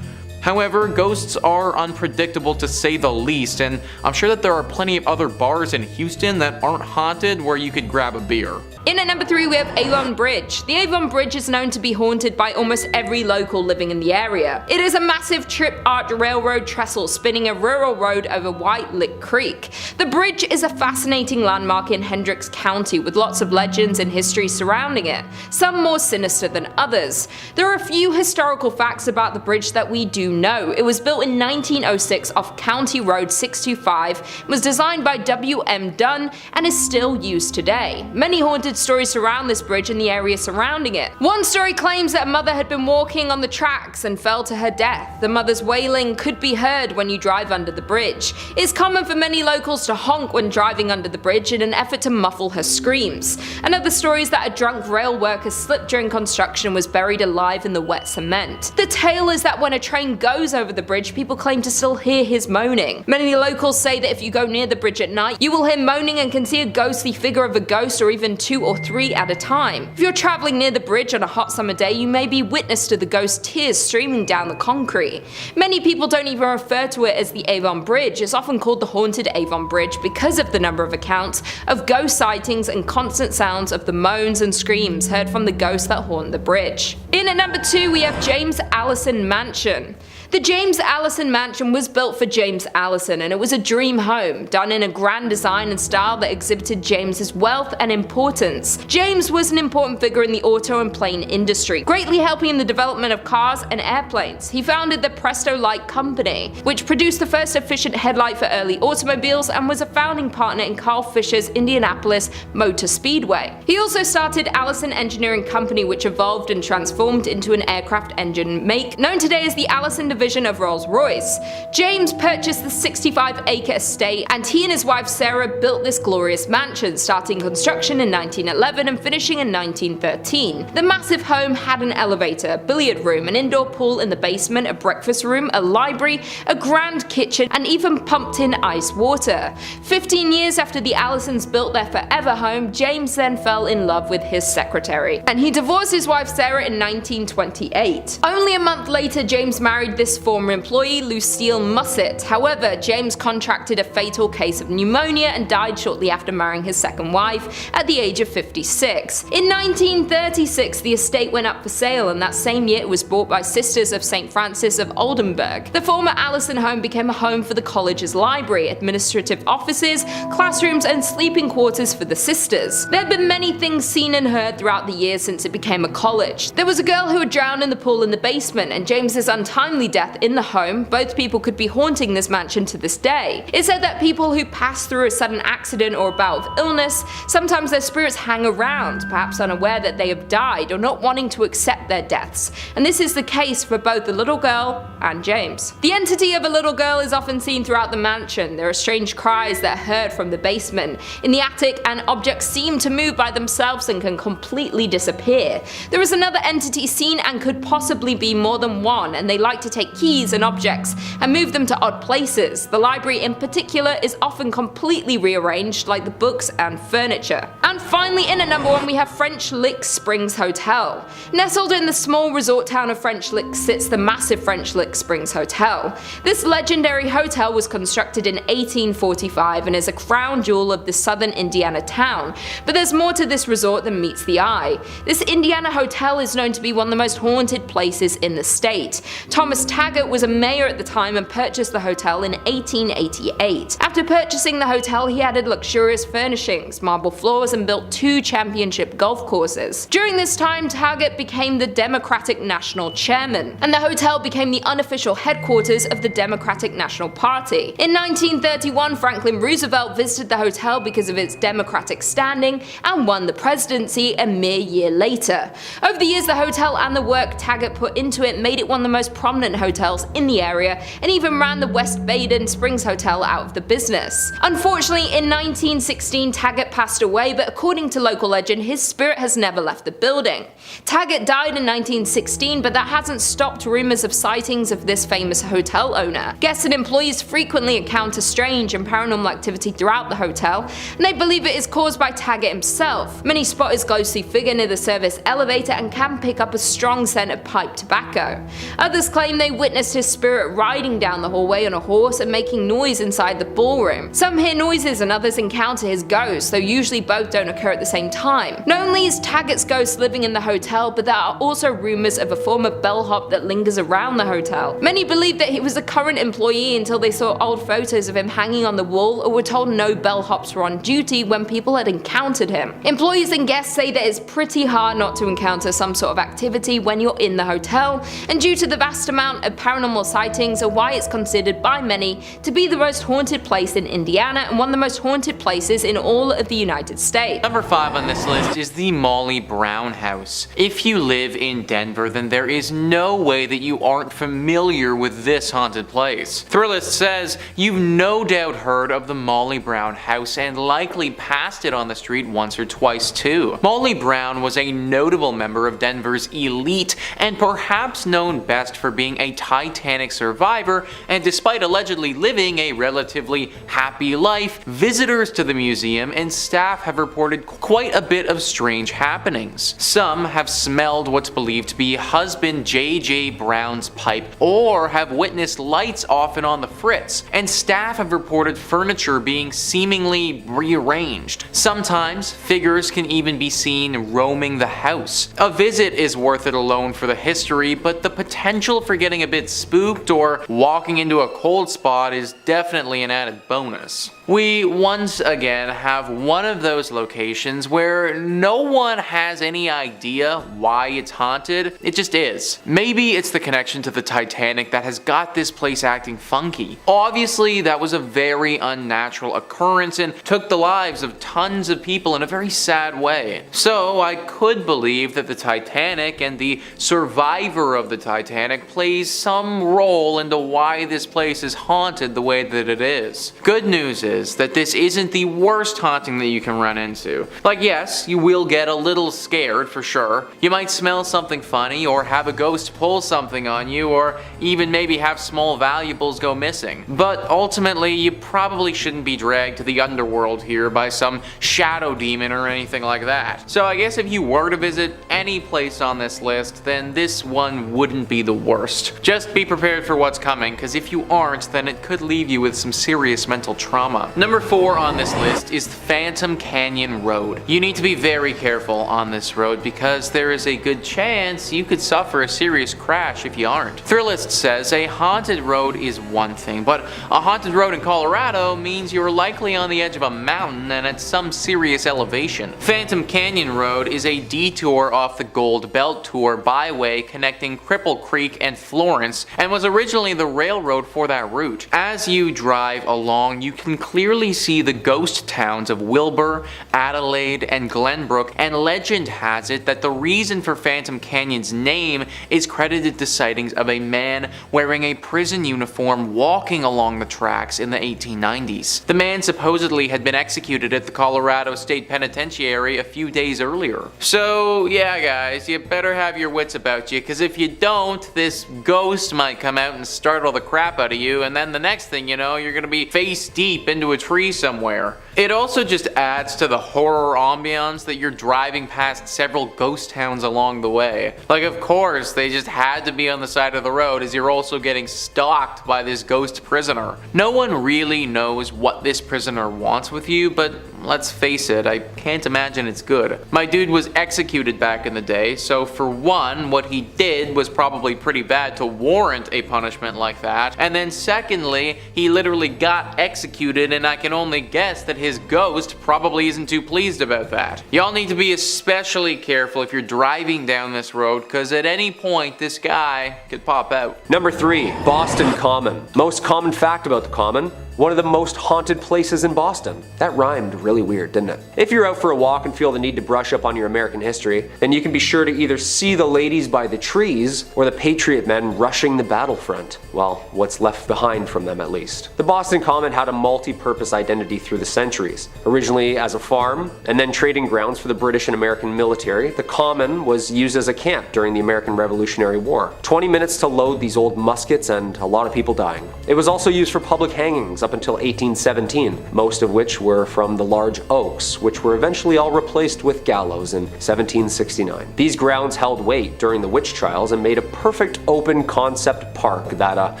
However, ghosts are unpredictable to say the least, and I'm sure that there are plenty of other bars in Houston that aren't haunted where you could grab a beer. In at number 3 we have Avon Bridge. The Avon Bridge is known to be haunted by almost every local living in the area. It is a massive trip-arch railroad trestle spinning a rural road over White Lick Creek. The bridge is a fascinating landmark in Hendricks County with lots of legends and history surrounding it, some more sinister than others. There are a few historical facts about the bridge that we do know. It was built in 1906 off County Road 625, was designed by W.M. Dunn, and is still used today. Many haunted stories surround this bridge and the area surrounding it. One story claims that a mother had been walking on the tracks and fell to her death. The mother's wailing could be heard when you drive under the bridge. It's common for many locals to honk when driving under the bridge in an effort to muffle her screams. Another story is that a drunk rail worker slipped during construction and was buried alive in the wet cement. The tale is that when a train goes over the bridge, people claim to still hear his moaning. Many locals say that if you go near the bridge at night, you will hear moaning and can see a ghostly figure of a ghost or even 2 or 3 at a time. If you're traveling near the bridge on a hot summer day, you may be witness to the ghost tears streaming down the concrete. Many people don't even refer to it as the Avon Bridge. It's often called the Haunted Avon Bridge because of the number of accounts of ghost sightings and constant sounds of the moans and screams heard from the ghosts that haunt the bridge. In at number 2 we have James Allison Mansion. The James Allison Mansion was built for James Allison, and it was a dream home, done in a grand design and style that exhibited James's wealth and importance. James was an important figure in the auto and plane industry, greatly helping in the development of cars and airplanes. He founded the Presto Light Company, which produced the first efficient headlight for early automobiles, and was a founding partner in Carl Fisher's Indianapolis Motor Speedway. He also started Allison Engineering Company, which evolved and transformed into an aircraft engine make known today as the Allison division of Rolls-Royce. James purchased the 65-acre estate, and he and his wife Sarah built this glorious mansion, starting construction in 1911 and finishing in 1913. The massive home had an elevator, a billiard room, an indoor pool in the basement, a breakfast room, a library, a grand kitchen, and even pumped-in ice water. 15 years after the Allisons built their forever home, James then fell in love with his secretary, and he divorced his wife Sarah in 1928. Only a month later, James married this this former employee, Lucille Musset. However, James contracted a fatal case of pneumonia and died shortly after marrying his second wife at the age of 56. In 1936, the estate went up for sale, and that same year it was bought by Sisters of St. Francis of Oldenburg. The former Allison home became a home for the college's library, administrative offices, classrooms, and sleeping quarters for the sisters. There have been many things seen and heard throughout the years since it became a college. There was a girl who had drowned in the pool in the basement, and James's untimely death in the home. Both people could be haunting this mansion to this day. It's said that people who pass through a sudden accident or a bout of illness, sometimes their spirits hang around, perhaps unaware that they have died or not wanting to accept their deaths, and this is the case for both the little girl and James. The entity of a little girl is often seen throughout the mansion. There are strange cries that are heard from the basement, in the attic, and objects seem to move by themselves and can completely disappear. There is another entity seen and could possibly be more than one, and they like to take keys and objects and move them to odd places. The library in particular is often completely rearranged, like the books and furniture. And finally, in at number 1 we have French Lick Springs Hotel. Nestled in the small resort town of French Lick sits the massive French Lick Springs Hotel. This legendary hotel was constructed in 1845 and is a crown jewel of the southern Indiana town, but there's more to this resort than meets the eye. This Indiana hotel is known to be one of the most haunted places in the state. Thomas Taggart was a mayor at the time and purchased the hotel in 1888. After purchasing the hotel, he added luxurious furnishings, marble floors, and built 2 championship golf courses. During this time, Taggart became the Democratic National Chairman, and the hotel became the unofficial headquarters of the Democratic National Party. In 1931, Franklin Roosevelt visited the hotel because of its Democratic standing and won the presidency a mere year later. Over the years, the hotel and the work Taggart put into it made it one of the most prominent hotels in the area, and even ran the West Baden Springs Hotel out of the business. Unfortunately, in 1916, Taggart passed away, but according to local legend, his spirit has never left the building. Taggart died in 1916, but that hasn't stopped rumors of sightings of this famous hotel owner. Guests and employees frequently encounter strange and paranormal activity throughout the hotel, and they believe it is caused by Taggart himself. Many spot his ghostly figure near the service elevator and can pick up a strong scent of pipe tobacco. Others claim they witnessed his spirit riding down the hallway on a horse and making noise inside the ballroom. Some hear noises and others encounter his ghost, though usually both don't occur at the same time. Not only is Taggart's ghost living in the hotel, but there are also rumors of a former bellhop that lingers around the hotel. Many believe that he was a current employee until they saw old photos of him hanging on the wall, or were told no bellhops were on duty when people had encountered him. Employees and guests say that it's pretty hard not to encounter some sort of activity when you're in the hotel, and due to the vast amount of paranormal sightings are why it's considered by many to be the most haunted place in Indiana and one of the most haunted places in all of the United States. Number 5 on this list is the Molly Brown House. If you live in Denver, then there is no way that you aren't familiar with this haunted place. Thrillist says you've no doubt heard of the Molly Brown House and likely passed it on the street once or twice too. Molly Brown was a notable member of Denver's elite and perhaps known best for being a Titanic survivor, and despite allegedly living a relatively happy life, visitors to the museum and staff have reported quite a bit of strange happenings. Some have smelled what's believed to be husband J.J. Brown's pipe, or have witnessed lights off and on the fritz, and staff have reported furniture being seemingly rearranged. Sometimes figures can even be seen roaming the house. A visit is worth it alone for the history, but the potential for getting a bit spooked or walking into a cold spot is definitely an added bonus. We once again have one of those locations where no one has any idea why it's haunted, it just is. Maybe it's the connection to the Titanic that has got this place acting funky. Obviously, that was a very unnatural occurrence and took the lives of tons of people in a very sad way. So I could believe that the Titanic and the survivor of the Titanic plays some role into why this place is haunted the way that it is. Good news is that this isn't the worst haunting that you can run into. Like, yes, you will get a little scared for sure. You might smell something funny, or have a ghost pull something on you, or even maybe have small valuables go missing. But ultimately, you probably shouldn't be dragged to the underworld here by some shadow demon or anything like that. So I guess if you were to visit any place on this list, then this one wouldn't be the worst. Just be prepared for what's coming, because if you aren't, then it could leave you with some serious mental trauma. Number 4 on this list is Phantom Canyon Road. You need to be very careful on this road because there is a good chance you could suffer a serious crash if you aren't. Thrillist says a haunted road is one thing, but a haunted road in Colorado means you're likely on the edge of a mountain and at some serious elevation. Phantom Canyon Road is a detour off the Gold Belt Tour byway connecting Cripple Creek and Florence and was originally the railroad for that route. As you drive along, you can clearly see the ghost towns of Wilbur, Adelaide, and Glenbrook, and legend has it that the reason for Phantom Canyon's name is credited to sightings of a man wearing a prison uniform walking along the tracks in the 1890s. The man supposedly had been executed at the Colorado State Penitentiary a few days earlier. So yeah guys, you better have your wits about you, because if you don't, this ghost might come out and startle the crap out of you, and then the next thing you know, you're gonna be face deep into a tree somewhere. It also just adds to the horror ambiance that you're driving past several ghost towns along the way. Like, of course, they just had to be on the side of the road as you're also getting stalked by this ghost prisoner. No one really knows what this prisoner wants with you, but let's face it, I can't imagine it's good. My dude was executed back in the day, so for one, what he did was probably pretty bad to warrant a punishment like that, and then secondly, he literally got executed, and I can only guess that his ghost probably isn't too pleased about that. Y'all need to be especially careful if you're driving down this road, because at any point this guy could pop out. Number 3, Boston Common. Most common fact about the Common: one of the most haunted places in Boston. That rhymed really weird, didn't it? If you're out for a walk and feel the need to brush up on your American history, then you can be sure to either see the ladies by the trees or the Patriot men rushing the battlefront. Well, what's left behind from them at least. The Boston Common had a multi-purpose identity through the centuries. Originally as a farm, and then trading grounds for the British and American military, the Common was used as a camp during the American Revolutionary War. 20 minutes to load these old muskets and a lot of people dying. It was also used for public hangings up until 1817, most of which were from the large oaks, which were eventually all replaced with gallows in 1769. These grounds held weight during the witch trials and made a perfect open concept park that a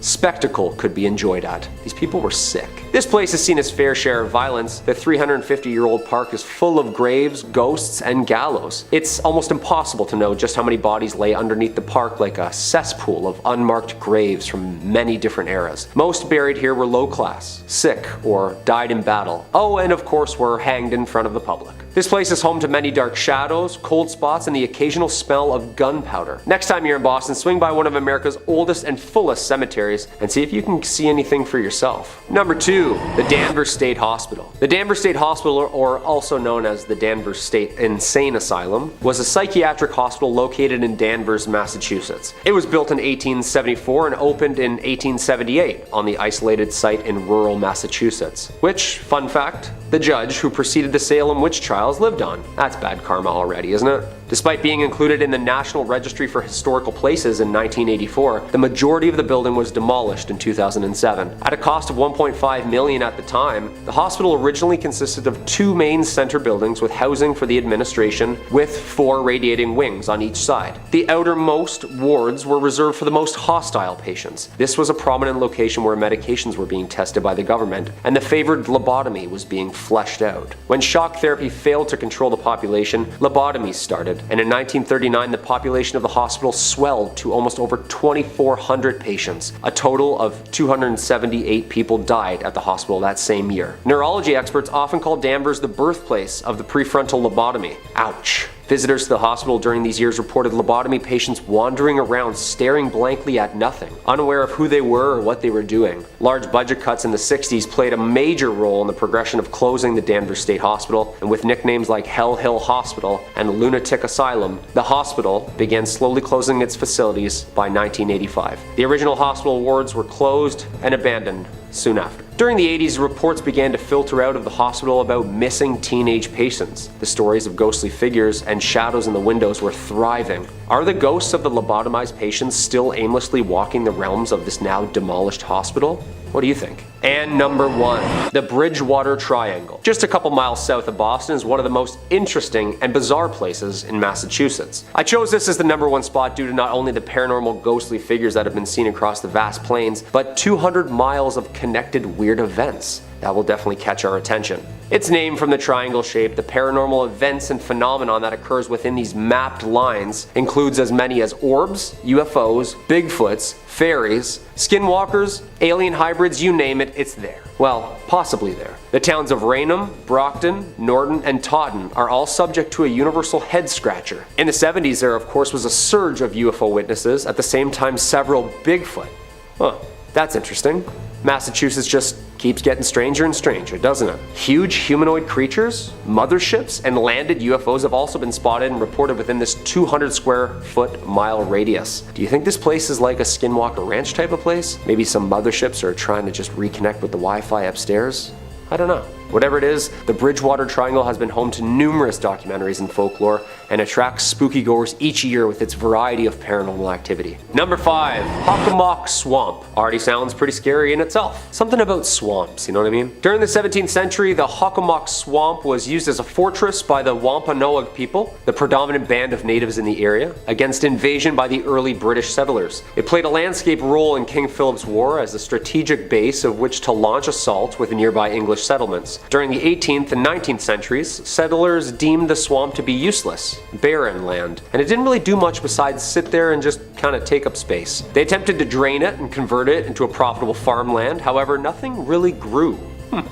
spectacle could be enjoyed at. These people were sick. This place has seen its fair share of violence. The 350-year-old park is full of graves, ghosts, and gallows. It's almost impossible to know just how many bodies lay underneath the park, like a cesspool of unmarked graves from many different eras. Most buried here were low class, sick, or died in battle. Oh, and of course were hanged in front of the public. This place is home to many dark shadows, cold spots, and the occasional smell of gunpowder. Next time you're in Boston, swing by one of America's oldest and fullest cemeteries and see if you can see anything for yourself. Number 2, the Danver State Hospital. The Danver State Hospital, or also known as the Danver State Insane Asylum, was a psychiatric hospital located in Danvers, Massachusetts. It was built in 1874 and opened in 1878 on the isolated site in rural Massachusetts, which, fun fact, the judge who preceded the Salem witch trials lived on. That's bad karma already, isn't it? Despite being included in the National Registry for Historical Places in 1984, the majority of the building was demolished in 2007. At a cost of $1.5 million at the time, the hospital originally consisted of 2 main center buildings with housing for the administration, with 4 radiating wings on each side. The outermost wards were reserved for the most hostile patients. This was a prominent location where medications were being tested by the government, and the favored lobotomy was being fleshed out. When shock therapy failed to control the population, lobotomies started, and in 1939 the population of the hospital swelled to almost over 2,400 patients. A total of 278 people died at the hospital that same year. Neurology experts often call Danvers the birthplace of the prefrontal lobotomy. Ouch. Visitors to the hospital during these years reported lobotomy patients wandering around staring blankly at nothing, unaware of who they were or what they were doing. Large budget cuts in the 60s played a major role in the progression of closing the Danvers State Hospital, and with nicknames like Hell Hill Hospital and Lunatic Asylum, the hospital began slowly closing its facilities by 1985. The original hospital wards were closed and abandoned soon after. During the 80s, reports began to filter out of the hospital about missing teenage patients. The stories of ghostly figures and shadows in the windows were thriving. Are the ghosts of the lobotomized patients still aimlessly walking the realms of this now demolished hospital? What do you think? And number 1, the Bridgewater Triangle. Just a couple miles south of Boston is one of the most interesting and bizarre places in Massachusetts. I chose this as the number 1 spot due to not only the paranormal ghostly figures that have been seen across the vast plains, but 200 miles of connected weird events that will definitely catch our attention. It's named from the triangle shape. The paranormal events and phenomenon that occurs within these mapped lines includes as many as orbs, UFOs, Bigfoots, fairies, skinwalkers, alien hybrids, you name it, it's there. Well, possibly there. The towns of Raynham, Brockton, Norton, and Taunton are all subject to a universal head scratcher. In the 70s, there of course was a surge of UFO witnesses, at the same time several Bigfoot. Huh, that's interesting. Massachusetts just keeps getting stranger and stranger, doesn't it? Huge humanoid creatures, motherships, and landed UFOs have also been spotted and reported within this 200 square foot mile radius. Do you think this place is like a Skinwalker Ranch type of place? Maybe some motherships are trying to just reconnect with the Wi-Fi upstairs? I don't know. Whatever it is, the Bridgewater Triangle has been home to numerous documentaries and folklore and attracts spooky goers each year with its variety of paranormal activity. Number 5, Hakok Swamp. Already sounds pretty scary in itself. Something about swamps, you know what I mean? During the 17th century, the Hakok Swamp was used as a fortress by the Wampanoag people, the predominant band of natives in the area, against invasion by the early British settlers. It played a landscape role in King Philip's War as a strategic base of which to launch assaults with nearby English settlements. During the 18th and 19th centuries, settlers deemed the swamp to be useless, barren land, and it didn't really do much besides sit there and just kind of take up space. They attempted to drain it and convert it into a profitable farmland, however, nothing really grew.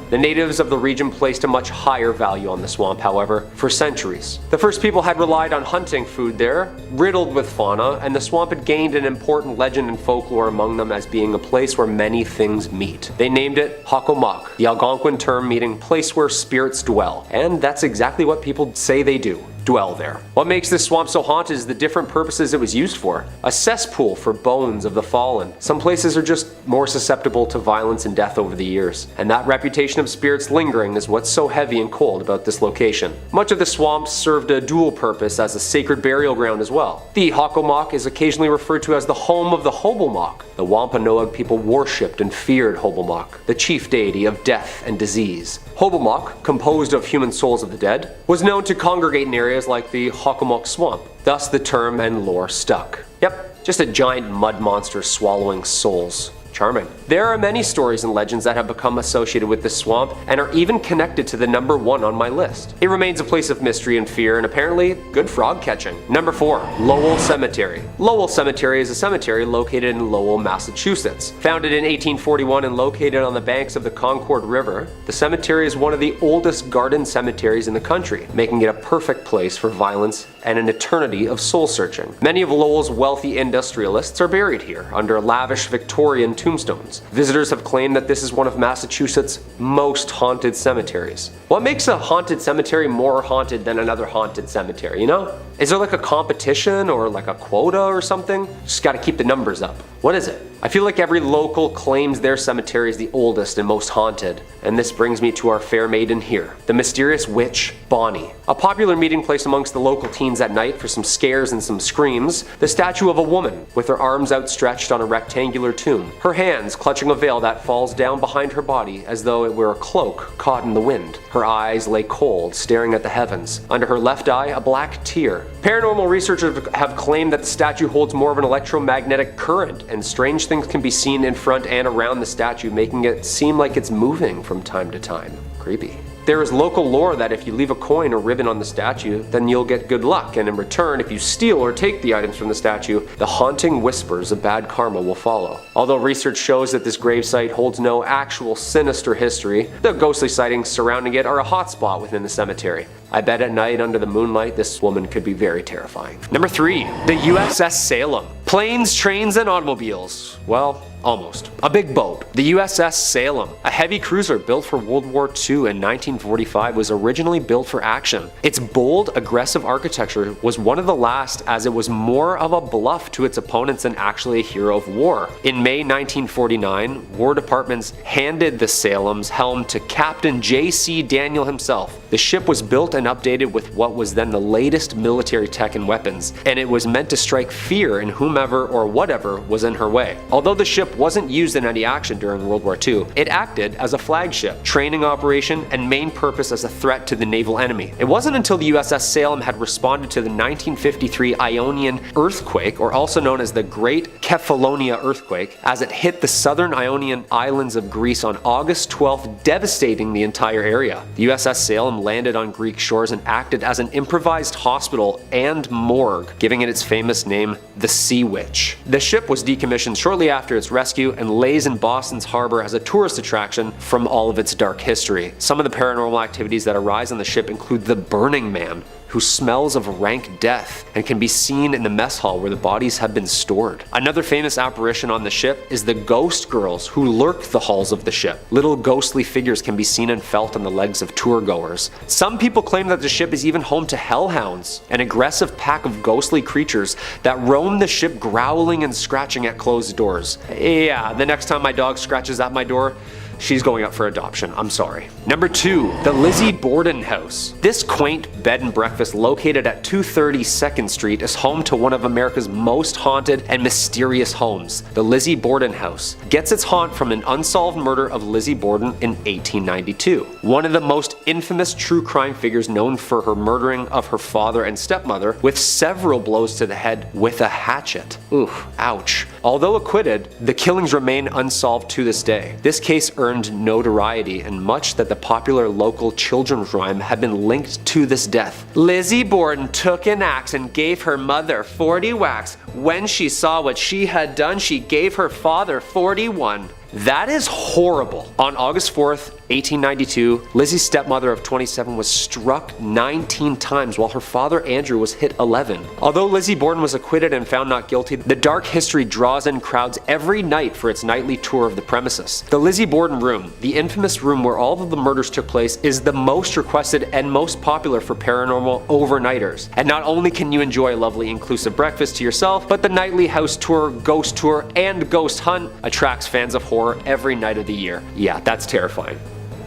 The natives of the region placed a much higher value on the swamp, however, for centuries. The first people had relied on hunting food there, riddled with fauna, and the swamp had gained an important legend and folklore among them as being a place where many things meet. They named it Hakok, the Algonquin term meaning place where spirits dwell, and that's exactly what people say they do. Dwell there. What makes this swamp so haunted is the different purposes it was used for. A cesspool for bones of the fallen. Some places are just more susceptible to violence and death over the years, and that reputation of spirits lingering is what's so heavy and cold about this location. Much of the swamp served a dual purpose as a sacred burial ground as well. The Hakok is occasionally referred to as the home of the Hobomok. The Wampanoag people worshipped and feared Hobomok, the chief deity of death and disease. Hobomok, composed of human souls of the dead, was known to congregate in areas like the Hakok Swamp. Thus the term and lore stuck. Yep, just a giant mud monster swallowing souls. Charming. There are many stories and legends that have become associated with this swamp and are even connected to the number 1 on my list. It remains a place of mystery and fear and apparently good frog catching. Number 4, Lowell Cemetery. Lowell Cemetery is a cemetery located in Lowell, Massachusetts. Founded in 1841 and located on the banks of the Concord River, the cemetery is one of the oldest garden cemeteries in the country, making it a perfect place for violence and an eternity of soul searching. Many of Lowell's wealthy industrialists are buried here under lavish Victorian tombstones. Visitors have claimed that this is one of Massachusetts' most haunted cemeteries. What makes a haunted cemetery more haunted than another haunted cemetery, you know? Is there like a competition or like a quota or something? Just gotta keep the numbers up. What is it? I feel like every local claims their cemetery is the oldest and most haunted, and this brings me to our fair maiden here, the mysterious witch, Bonnie. A popular meeting place amongst the local teens at night for some scares and some screams, the statue of a woman with her arms outstretched on a rectangular tomb, her hands clutching a veil that falls down behind her body as though it were a cloak caught in the wind. Her eyes lay cold, staring at the heavens. Under her left eye, a black tear. Paranormal researchers have claimed that the statue holds more of an electromagnetic current, and strange things can be seen in front and around the statue, making it seem like it's moving from time to time. Creepy. There is local lore that if you leave a coin or ribbon on the statue, then you'll get good luck, and in return, if you steal or take the items from the statue, the haunting whispers of bad karma will follow. Although research shows that this gravesite holds no actual sinister history, the ghostly sightings surrounding it are a hotspot within the cemetery. I bet at night under the moonlight this woman could be very terrifying. Number 3, the USS Salem. Planes, trains, and automobiles. Well, almost. A big boat. The USS Salem, a heavy cruiser built for World War II in 1945, was originally built for action. Its bold, aggressive architecture was one of the last, as it was more of a bluff to its opponents than actually a hero of war. In May 1949, War Departments handed the Salem's helm to Captain J.C. Daniel himself. The ship was built and updated with what was then the latest military tech and weapons, and it was meant to strike fear in whomever or whatever was in her way. Although the ship wasn't used in any action during World War II, it acted as a flagship, training operation, and main purpose as a threat to the naval enemy. It wasn't until the USS Salem had responded to the 1953 Ionian earthquake, or also known as the Great Kefalonia earthquake, as it hit the southern Ionian islands of Greece on August 12th, devastating the entire area. The USS Salem landed on Greek shores and acted as an improvised hospital and morgue, giving it its famous name, the Sea Witch. The ship was decommissioned shortly after its rescue and lays in Boston's harbor as a tourist attraction from all of its dark history. Some of the paranormal activities that arise on the ship include the Burning Man, who smells of rank death and can be seen in the mess hall where the bodies have been stored. Another famous apparition on the ship is the ghost girls who lurk the halls of the ship. Little ghostly figures can be seen and felt on the legs of tour goers. Some people claim that the ship is even home to hellhounds, an aggressive pack of ghostly creatures that roam the ship growling and scratching at closed doors. Yeah, the next time my dog scratches at my door, she's going up for adoption, I'm sorry. Number 2, the Lizzy Bordon House. This quaint bed and breakfast located at 230 2nd Street is home to one of America's most haunted and mysterious homes. The Lizzy Bordon House gets its haunt from an unsolved murder of Lizzy Bordon in 1892. One of the most infamous true crime figures known for her murdering of her father and stepmother with several blows to the head with a hatchet. Ooh, ouch. Although acquitted, the killings remain unsolved to this day. This case earned notoriety, and much that the popular local children's rhyme had been linked to this death. Lizzy Bordon took an axe and gave her mother 40 whacks. When she saw what she had done, she gave her father 41. That is horrible. On August 4th, 1892, Lizzy's stepmother of 27 was struck 19 times while her father Andrew was hit 11. Although Lizzy Bordon was acquitted and found not guilty, the dark history draws in crowds every night for its nightly tour of the premises. The Lizzy Bordon room, the infamous room where all of the murders took place, is the most requested and most popular for paranormal overnighters. And not only can you enjoy a lovely inclusive breakfast to yourself, but the nightly house tour, ghost tour, and ghost hunt attracts fans of horror every night of the year. Yeah, that's terrifying.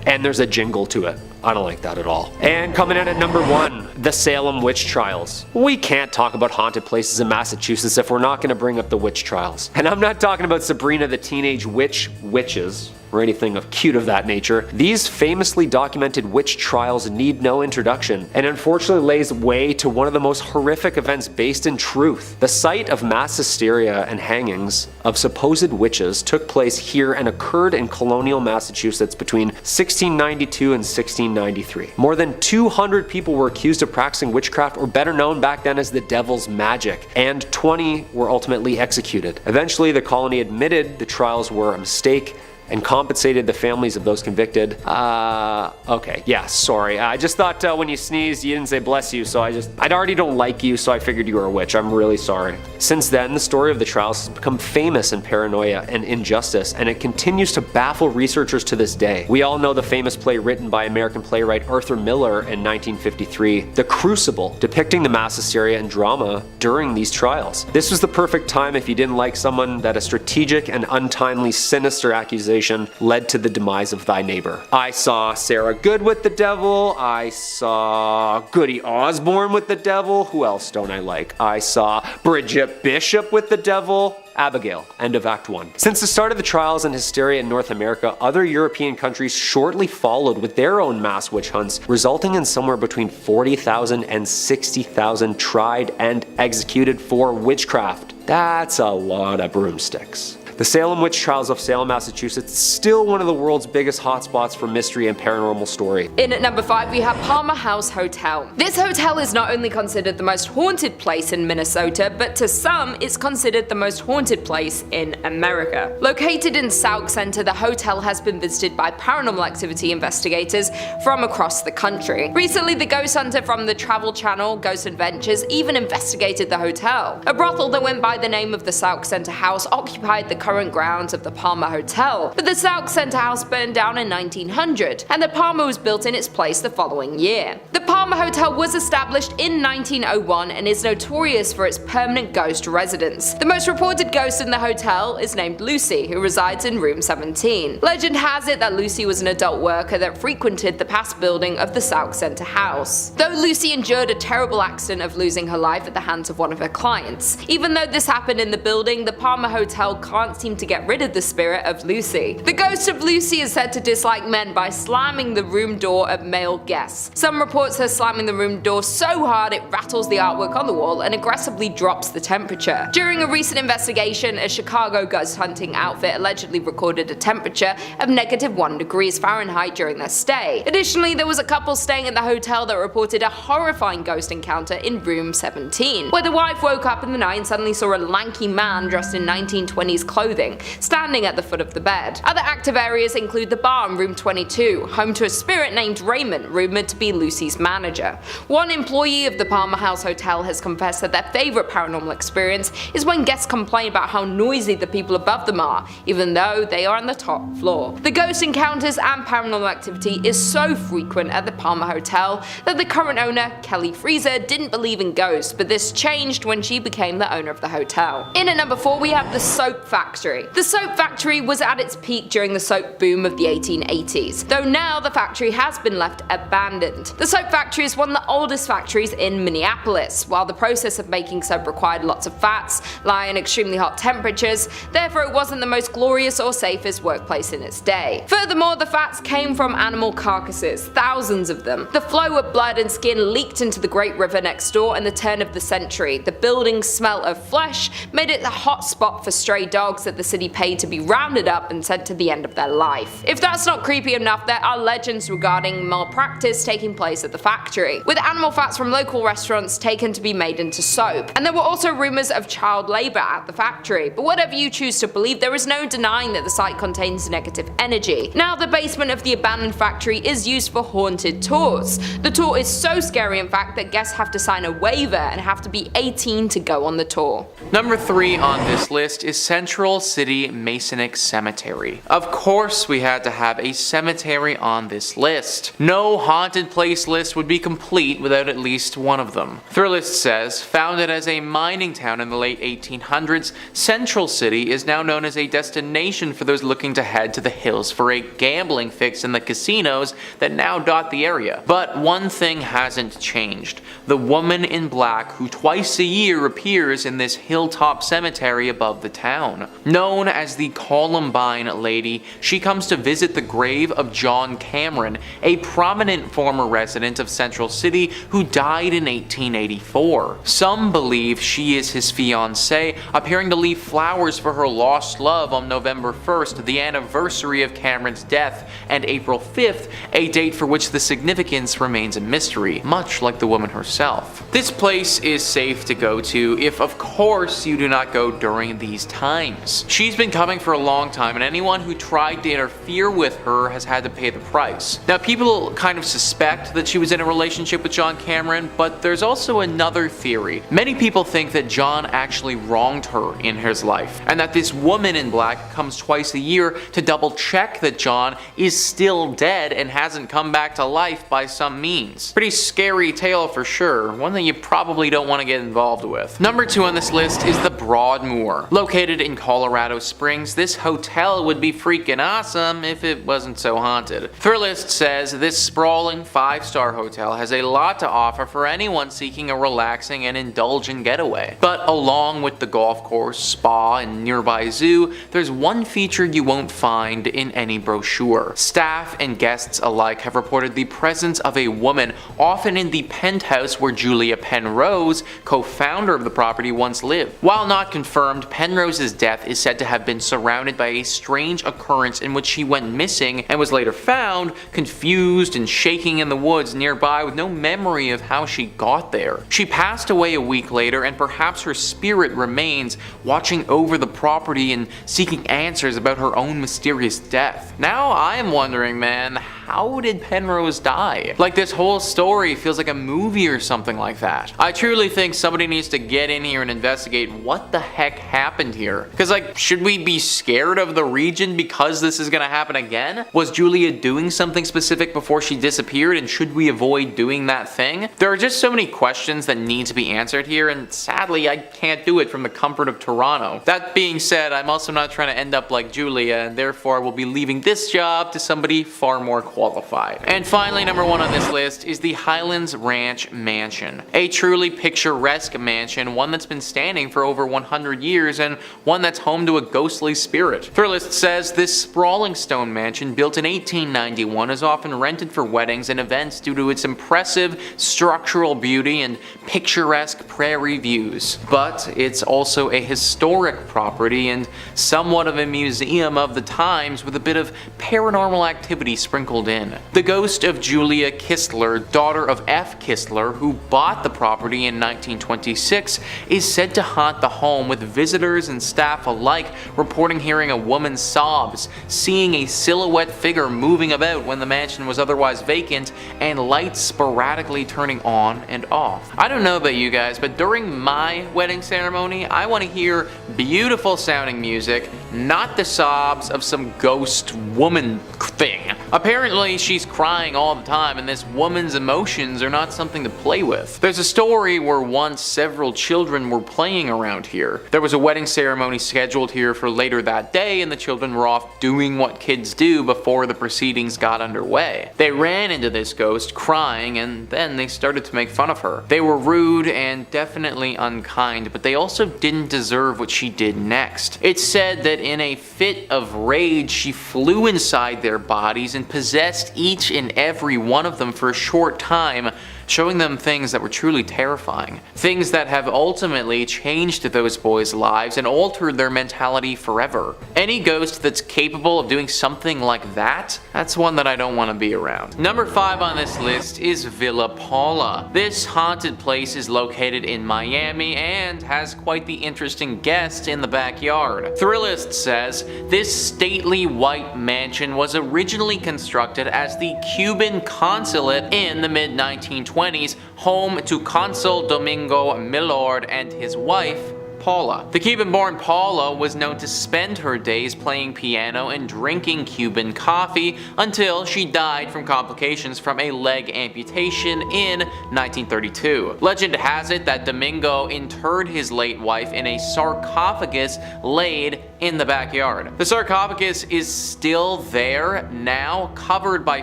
And there's a jingle to it. I don't like that at all. And coming in at number 1, the Salem Witch Trials. We can't talk about haunted places in Massachusetts if we're not going to bring up the witch trials. And I'm not talking about Sabrina the Teenage Witches, or anything of cute of that nature. These famously documented witch trials need no introduction, and unfortunately lays way to one of the most horrific events based in truth. The site of mass hysteria and hangings of supposed witches took place here and occurred in colonial Massachusetts between 1692 and 1693. More than 200 people were accused of practicing witchcraft, or better known back then as the devil's magic, and 20 were ultimately executed. Eventually, the colony admitted the trials were a mistake and compensated the families of those convicted. Okay, yeah, sorry. I just thought when you sneezed, you didn't say bless you, so I already don't like you, so I figured you were a witch. I'm really sorry. Since then, the story of the trials has become famous in paranoia and injustice, and it continues to baffle researchers to this day. We all know the famous play written by American playwright Arthur Miller in 1953, The Crucible, depicting the mass hysteria and drama during these trials. This was the perfect time if you didn't like someone that a strategic and untimely sinister accusation led to the demise of thy neighbor. I saw Sarah Good with the devil. I saw Goody Osborne with the devil. Who else don't I like? I saw Bridget Bishop with the devil. Abigail. End of Act 1. Since the start of the trials and hysteria in North America, other European countries shortly followed with their own mass witch hunts, resulting in somewhere between 40,000 and 60,000 tried and executed for witchcraft. That's a lot of broomsticks. The Salem Witch Trials of Salem, Massachusetts is still one of the world's biggest hotspots for mystery and paranormal story. In at number 5 we have Palmer House Hotel. This hotel is not only considered the most haunted place in Minnesota, but to some it's considered the most haunted place in America. Located in Sauk Center, the hotel has been visited by paranormal activity investigators from across the country. Recently, the ghost hunter from the travel channel Ghost Adventures even investigated the hotel. A brothel that went by the name of the Sauk Center House occupied the current grounds of the Palmer Hotel, but the Sauk Center House burned down in 1900, and the Palmer was built in its place the following year. The Palmer Hotel was established in 1901 and is notorious for its permanent ghost residence. The most reported ghost in the hotel is named Lucy, who resides in room 17. Legend has it that Lucy was an adult worker that frequented the past building of the Sauk Center House. Though Lucy endured a terrible accident of losing her life at the hands of one of her clients. Even though this happened in the building, the Palmer Hotel can't seem to get rid of the spirit of Lucy. The ghost of Lucy is said to dislike men by slamming the room door of male guests. Some reports her slamming the room door so hard it rattles the artwork on the wall and aggressively drops the temperature. During a recent investigation, a Chicago ghost hunting outfit allegedly recorded a temperature of -1 degrees Fahrenheit during their stay. Additionally, there was a couple staying at the hotel that reported a horrifying ghost encounter in room 17, where the wife woke up in the night and suddenly saw a lanky man dressed in 1920s clothing standing at the foot of the bed. Other active areas include the bar in room 22, home to a spirit named Raymond, rumored to be Lucy's manager. One employee of the Palmer House Hotel has confessed that their favorite paranormal experience is when guests complain about how noisy the people above them are, even though they are on the top floor. The ghost encounters and paranormal activity is so frequent at the Palmer Hotel that the current owner, Kelly Freezer, didn't believe in ghosts, but this changed when she became the owner of the hotel. In at number 4 we have the Soap Factory. The Soap Factory was at its peak during the soap boom of the 1880s, though now the factory has been left abandoned. The Soap Factory is one of the oldest factories in Minneapolis. While the process of making soap required lots of fats, lie in extremely hot temperatures, therefore it wasn't the most glorious or safest workplace in its day. Furthermore, the fats came from animal carcasses, thousands of them. The flow of blood and skin leaked into the Great River next door in the turn of the century. The building's smell of flesh made it a hot spot for stray dogs that the city paid to be rounded up and sent to the end of their life. If that's not creepy enough, there are legends regarding malpractice taking place at the factory, with animal fats from local restaurants taken to be made into soap. And there were also rumors of child labor at the factory, but whatever you choose to believe, there is no denying that the site contains negative energy. Now the basement of the abandoned factory is used for haunted tours. The tour is so scary in fact that guests have to sign a waiver and have to be 18 to go on the tour. Number 3 on this list is Central City Masonic Cemetery. Of course we had to have a cemetery on this list. No haunted place list would be complete without at least one of them. Thrillist says, founded as a mining town in the late 1800s, Central City is now known as a destination for those looking to head to the hills for a gambling fix in the casinos that now dot the area. But one thing hasn't changed. The woman in black who twice a year appears in this hilltop cemetery above the town. Known as the Columbine Lady, she comes to visit the grave of John Cameron, a prominent former resident of Central City who died in 1884. Some believe she is his fiancée, appearing to leave flowers for her lost love on November 1st, the anniversary of Cameron's death, and April 5th, a date for which the significance remains a mystery, much like the woman herself. This place is safe to go to if, of course, you do not go during these times. She's been coming for a long time, and anyone who tried to interfere with her has had to pay the price. Now, people kind of suspect that she was in a relationship with John Cameron, but there's also another theory. Many people think that John actually wronged her in his life, and that this woman in black comes twice a year to double check that John is still dead and hasn't come back to life by some means. Pretty scary tale for sure, one that you probably don't want to get involved with. Number 2 on this list is the Broadmoor. Located in Colorado Springs, this hotel would be freaking awesome if it wasn't so haunted. Thrillist says this sprawling 5-star hotel has a lot to offer for anyone seeking a relaxing and indulgent getaway. But along with the golf course, spa, and nearby zoo, there's one feature you won't find in any brochure. Staff and guests alike have reported the presence of a woman, often in the penthouse where Julia Penrose, co-founder of the property, once lived. While not confirmed, Penrose's death is said to have been surrounded by a strange occurrence in which she went missing and was later found, confused and shaking in the woods nearby with no memory of how she got there. She passed away a week later, and perhaps her spirit remains, watching over the property and seeking answers about her own mysterious death. Now I am wondering, man, how did Penrose die? Like, this whole story feels like a movie or something like that. I truly think somebody needs to get in here and investigate what the heck happened here. Cause like, should we be scared of the region because this is gonna happen again? Was Julia doing something specific before she disappeared, and should we avoid doing that thing? There are just so many questions that need to be answered here, and sadly I can't do it from the comfort of Toronto. That being said, I'm also not trying to end up like Julia, and therefore will be leaving this job to somebody far more qualified. And finally, number 1 on this list is the Highlands Ranch Mansion. A truly picturesque mansion, one that's been standing for over 100 years and one that's home to a ghostly spirit. Thrillist says this sprawling stone mansion, built in 1891, is often rented for weddings and events due to its impressive structural beauty and picturesque prairie views. But it's also a historic property and somewhat of a museum of the times, with a bit of paranormal activity sprinkled in. The ghost of Julia Kistler, daughter of F. Kistler, who bought the property in 1926, is said to haunt the home, with visitors and staff alike reporting hearing a woman's sobs, seeing a silhouette figure moving about when the mansion was otherwise vacant, and lights sporadically turning on and off. I don't know about you guys, but during my wedding ceremony, I want to hear beautiful sounding music, not the sobs of some ghost woman thing. Apparently she's crying all the time, and this woman's emotions are not something to play with. There's a story where once several children were playing around here. There was a wedding ceremony scheduled here for later that day, and the children were off doing what kids do before the proceedings got underway. They ran into this ghost crying, and then they started to make fun of her. They were rude and definitely unkind, but they also didn't deserve what she did next. It's said that in a fit of rage, she flew inside their bodies and possessed each and every one of them for a short time, showing them things that were truly terrifying. Things that have ultimately changed those boys' lives and altered their mentality forever. Any ghost that's capable of doing something like that, that's one that I don't want to be around. Number 5 on this list is Villa Paula. This haunted place is located in Miami and has quite the interesting guest in the backyard. Thrillist says this stately white mansion was originally constructed as the Cuban consulate in the mid-1920s, home to Consul Domingo Millard and his wife, Paula. The Cuban-born Paula was known to spend her days playing piano and drinking Cuban coffee until she died from complications from a leg amputation in 1932. Legend has it that Domingo interred his late wife in a sarcophagus laid in the backyard. The sarcophagus is still there now, covered by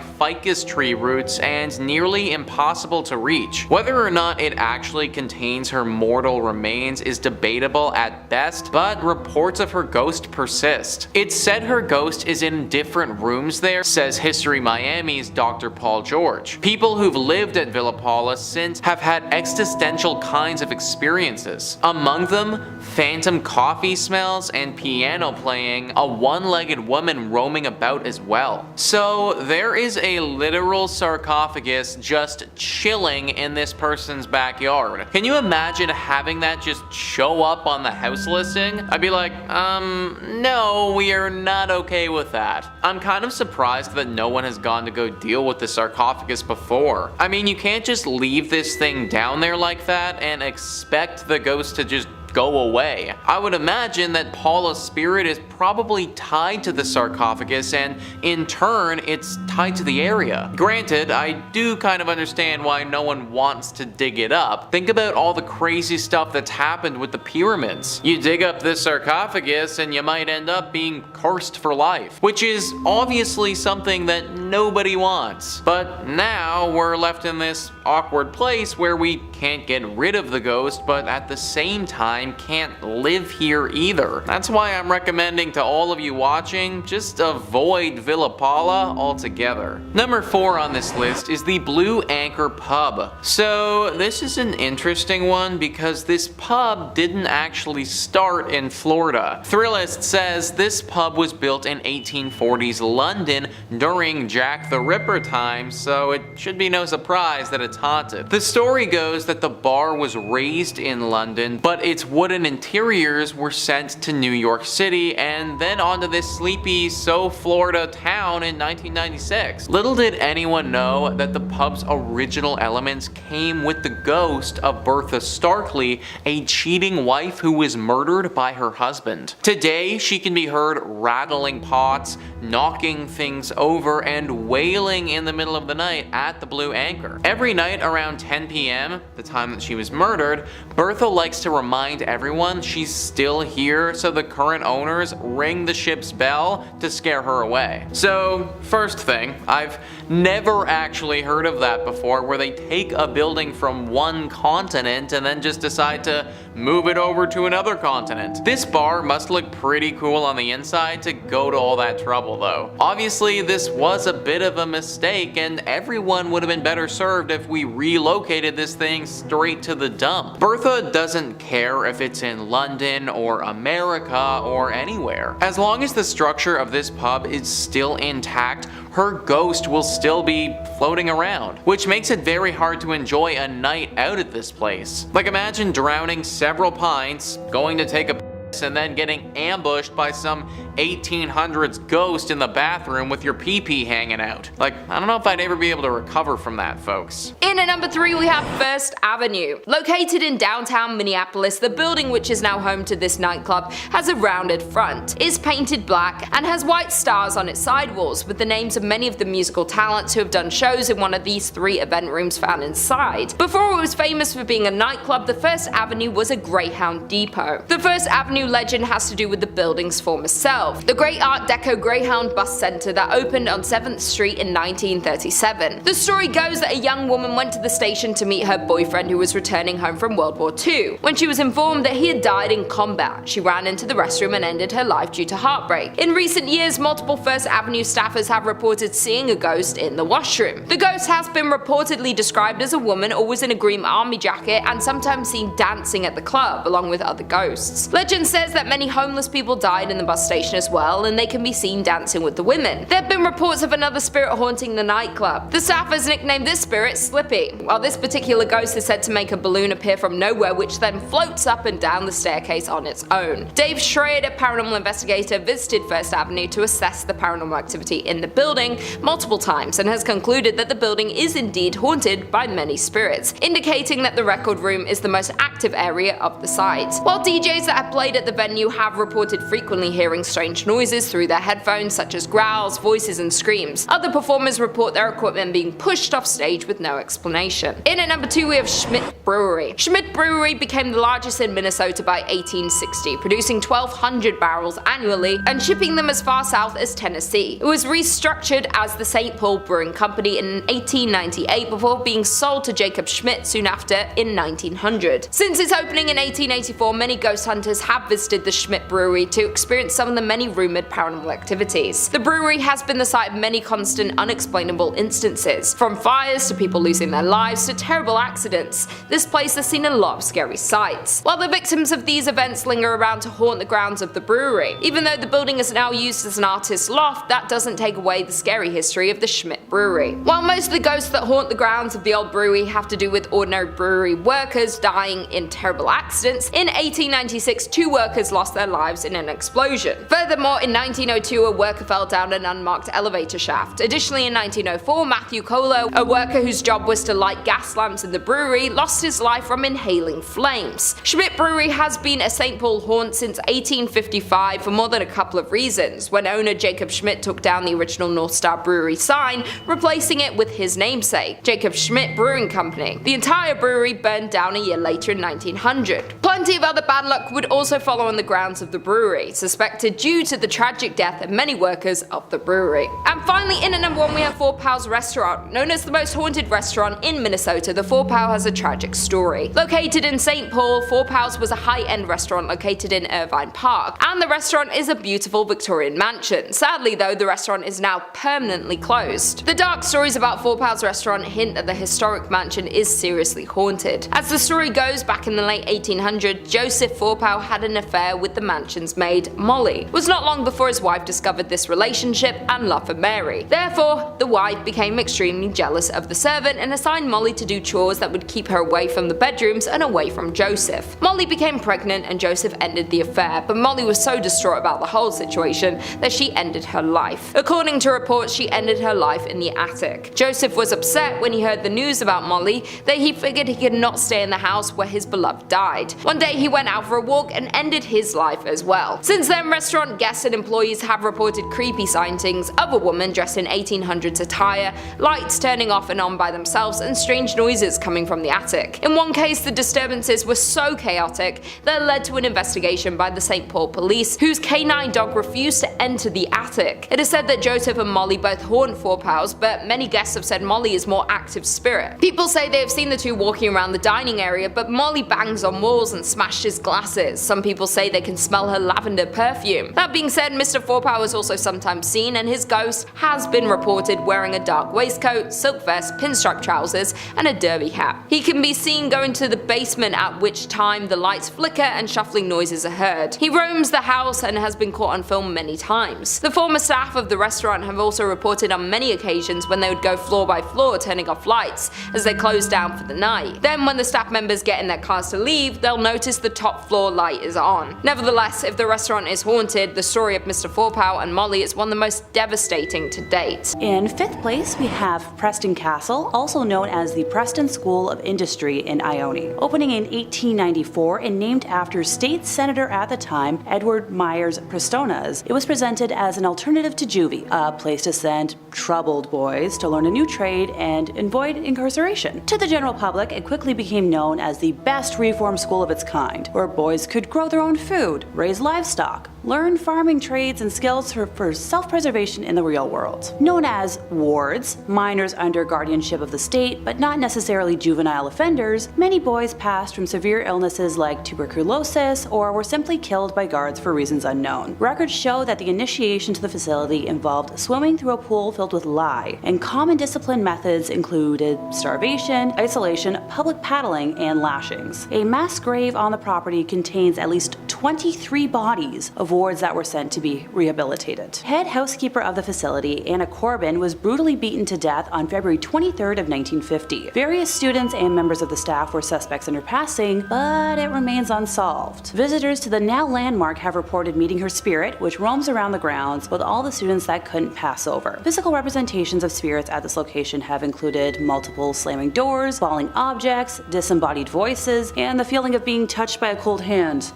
ficus tree roots and nearly impossible to reach. Whether or not it actually contains her mortal remains is debatable at best, but reports of her ghost persist. It's said her ghost is in different rooms there, says History Miami's Dr. Paul George. People who've lived at Villa Paula since have had existential kinds of experiences. Among them, phantom coffee smells and piano playing, a one-legged woman roaming about as well. So there is a literal sarcophagus just chilling in this person's backyard. Can you imagine having that just show up on the house listing? I'd be like, no, we are not okay with that. I'm kind of surprised that no one has gone to go deal with the sarcophagus before. I mean, you can't just leave this thing down there like that and expect the ghost to just go away. I would imagine that Paula's spirit is probably tied to the sarcophagus, and in turn it's tied to the area. Granted, I do kind of understand why no one wants to dig it up. Think about all the crazy stuff that's happened with the pyramids. You dig up this sarcophagus and you might end up being cursed for life, which is obviously something that nobody wants. But now we're left in this awkward place where we can't get rid of the ghost, but at the same time can't live here either. That's why I'm recommending to all of you watching, just avoid Villa Paula altogether. Number 4 on this list is the Blue Anchor Pub. So this is an interesting one because this pub didn't actually start in Florida. Thrillist says this pub was built in 1840s London during Jack the Ripper times, so it should be no surprise that it's haunted. The story goes that the bar was raised in London, but its wooden interiors were sent to New York City and then onto this sleepy Florida town in 1996. Little did anyone know that the pub's original elements came with the ghost of Bertha Starkley, a cheating wife who was murdered by her husband. Today, she can be heard rattling pots, knocking things over, and wailing in the middle of the night at the Blue Anchor. Every night around 10 p.m., the time that she was murdered, Bertha likes to remind everyone she's still here, so the current owners ring the ship's bell to scare her away. So, first thing, I've never actually heard of that before, where they take a building from one continent and then just decide to move it over to another continent. This bar must look pretty cool on the inside to go to all that trouble though. Obviously this was a bit of a mistake and everyone would have been better served if we relocated this thing straight to the dump. Bertha doesn't care if it's in London or America or anywhere. As long as the structure of this pub is still intact, her ghost will still be floating around, which makes it very hard to enjoy a night out at this place. Like imagine drowning several pints, going to take a piss, and then getting ambushed by some 1800s ghost in the bathroom with your pee-pee hanging out. Like, I don't know if I'd ever be able to recover from that, folks. In at number 3 we have First Avenue. Located in downtown Minneapolis, the building, which is now home to this nightclub, has a rounded front, is painted black, and has white stars on its sidewalls with the names of many of the musical talents who have done shows in one of these 3 event rooms found inside. Before it was famous for being a nightclub, the First Avenue was a Greyhound depot. The First Avenue legend has to do with the building's former self, the Great Art Deco Greyhound Bus Center that opened on 7th Street in 1937. The story goes that a young woman went to the station to meet her boyfriend who was returning home from World War II. When she was informed that he had died in combat, she ran into the restroom and ended her life due to heartbreak. In recent years, multiple First Avenue staffers have reported seeing a ghost in the washroom. The ghost has been reportedly described as a woman always in a green army jacket and sometimes seen dancing at the club along with other ghosts. Legend says that many homeless people died in the bus station as well, and they can be seen dancing with the women. There have been reports of another spirit haunting the nightclub. The staffers nicknamed this spirit Slippy, while this particular ghost is said to make a balloon appear from nowhere which then floats up and down the staircase on its own. Dave Schrader, paranormal investigator, visited First Avenue to assess the paranormal activity in the building multiple times and has concluded that the building is indeed haunted by many spirits, indicating that the record room is the most active area of the site. While DJs that have played at the venue have reported frequently hearing strange noises through their headphones, such as growls, voices, and screams, other performers report their equipment being pushed off stage with no explanation. In at number 2 we have Schmidt Brewery. Schmidt Brewery became the largest in Minnesota by 1860, producing 1,200 barrels annually and shipping them as far south as Tennessee. It was restructured as the St. Paul Brewing Company in 1898 before being sold to Jacob Schmidt soon after in 1900. Since its opening in 1884, many ghost hunters have visited the Schmidt Brewery to experience some of the many rumored paranormal activities. The brewery has been the site of many constant unexplainable instances, from fires to people losing their lives to terrible accidents. This place has seen a lot of scary sights. While the victims of these events linger around to haunt the grounds of the brewery, even though the building is now used as an artist's loft, that doesn't take away the scary history of the Schmidt Brewery. While most of the ghosts that haunt the grounds of the old brewery have to do with ordinary brewery workers dying in terrible accidents, in 1896 2 workers lost their lives in an explosion. Furthermore, in 1902 a worker fell down an unmarked elevator shaft. Additionally, in 1904 Matthew Colo, a worker whose job was to light gas lamps in the brewery, lost his life from inhaling flames. Schmidt Brewery has been a St. Paul haunt since 1855 for more than a couple of reasons, when owner Jacob Schmidt took down the original North Star Brewery sign, replacing it with his namesake, Jacob Schmidt Brewing Company. The entire brewery burned down a year later in 1900. Plenty of other bad luck would also follow on the grounds of the brewery, suspected due due to the tragic death of many workers of the brewery. And finally, in at number 1 we have Four Pals Restaurant. Known as the most haunted restaurant in Minnesota, the Four Pal has a tragic story. Located in St. Paul, Four Pals was a high-end restaurant located in Irvine Park, and the restaurant is a beautiful Victorian mansion. Sadly though, the restaurant is now permanently closed. The dark stories about Four Pals Restaurant hint that the historic mansion is seriously haunted. As the story goes, back in the late 1800s, Joseph Four Pal had an affair with the mansion's maid, Molly. It was not long before his wife discovered this relationship and love for Mary. Therefore, the wife became extremely jealous of the servant and assigned Molly to do chores that would keep her away from the bedrooms and away from Joseph. Molly became pregnant and Joseph ended the affair, but Molly was so distraught about the whole situation that she ended her life. According to reports, she ended her life in the attic. Joseph was upset when he heard the news about Molly that he figured he could not stay in the house where his beloved died. One day he went out for a walk and ended his life as well. Since then, restaurant guests and employees have reported creepy sightings of a woman dressed in 1800s attire, lights turning off and on by themselves, and strange noises coming from the attic. In one case, the disturbances were so chaotic that it led to an investigation by the St. Paul police, whose canine dog refused to enter the attic. It is said that Joseph and Molly both haunt Four Pals, but many guests have said Molly is more active spirit. People say they have seen the two walking around the dining area, but Molly bangs on walls and smashes glasses. Some people say they can smell her lavender perfume. That being said, Mr. Four Pal is also sometimes seen, and his ghost has been reported wearing a dark waistcoat, silk vest, pinstripe trousers, and a derby hat. He can be seen going to the basement, at which time the lights flicker and shuffling noises are heard. He roams the house and has been caught on film many times. The former staff of the restaurant have also reported on many occasions when they would go floor by floor turning off lights as they closed down for the night. Then when the staff members get in their cars to leave, they'll notice the top floor light is on. Nevertheless, if the restaurant is haunted, the story of Mr. Four Pal and Molly is one of the most devastating to date. In 5th place, we have Preston Castle, also known as the Preston School of Industry in Ione. Opening in 1894 and named after state senator at the time, Edward Myers Prestonas, it was presented as an alternative to juvie, a place to send troubled boys to learn a new trade and avoid incarceration. To the general public, it quickly became known as the best reform school of its kind, where boys could grow their own food, raise livestock, learn farming trades and skills for self-preservation in the real world. Known as wards, minors under guardianship of the state, but not necessarily juvenile offenders, many boys passed from severe illnesses like tuberculosis or were simply killed by guards for reasons unknown. Records show that the initiation to the facility involved swimming through a pool filled with lye, and common discipline methods included starvation, isolation, public paddling, and lashings. A mass grave on the property contains at least 23 bodies of wards that were sent to be rehabilitated. Head housekeeper of the facility, Anna Corbin, was brutally beaten to death on February 23rd of 1950. Various students and members of the staff were suspects in her passing, but it remains unsolved. Visitors to the now landmark have reported meeting her spirit, which roams around the grounds with all the students that couldn't pass over. Physical representations of spirits at this location have included multiple slamming doors, falling objects, disembodied voices, and the feeling of being touched by a cold hand.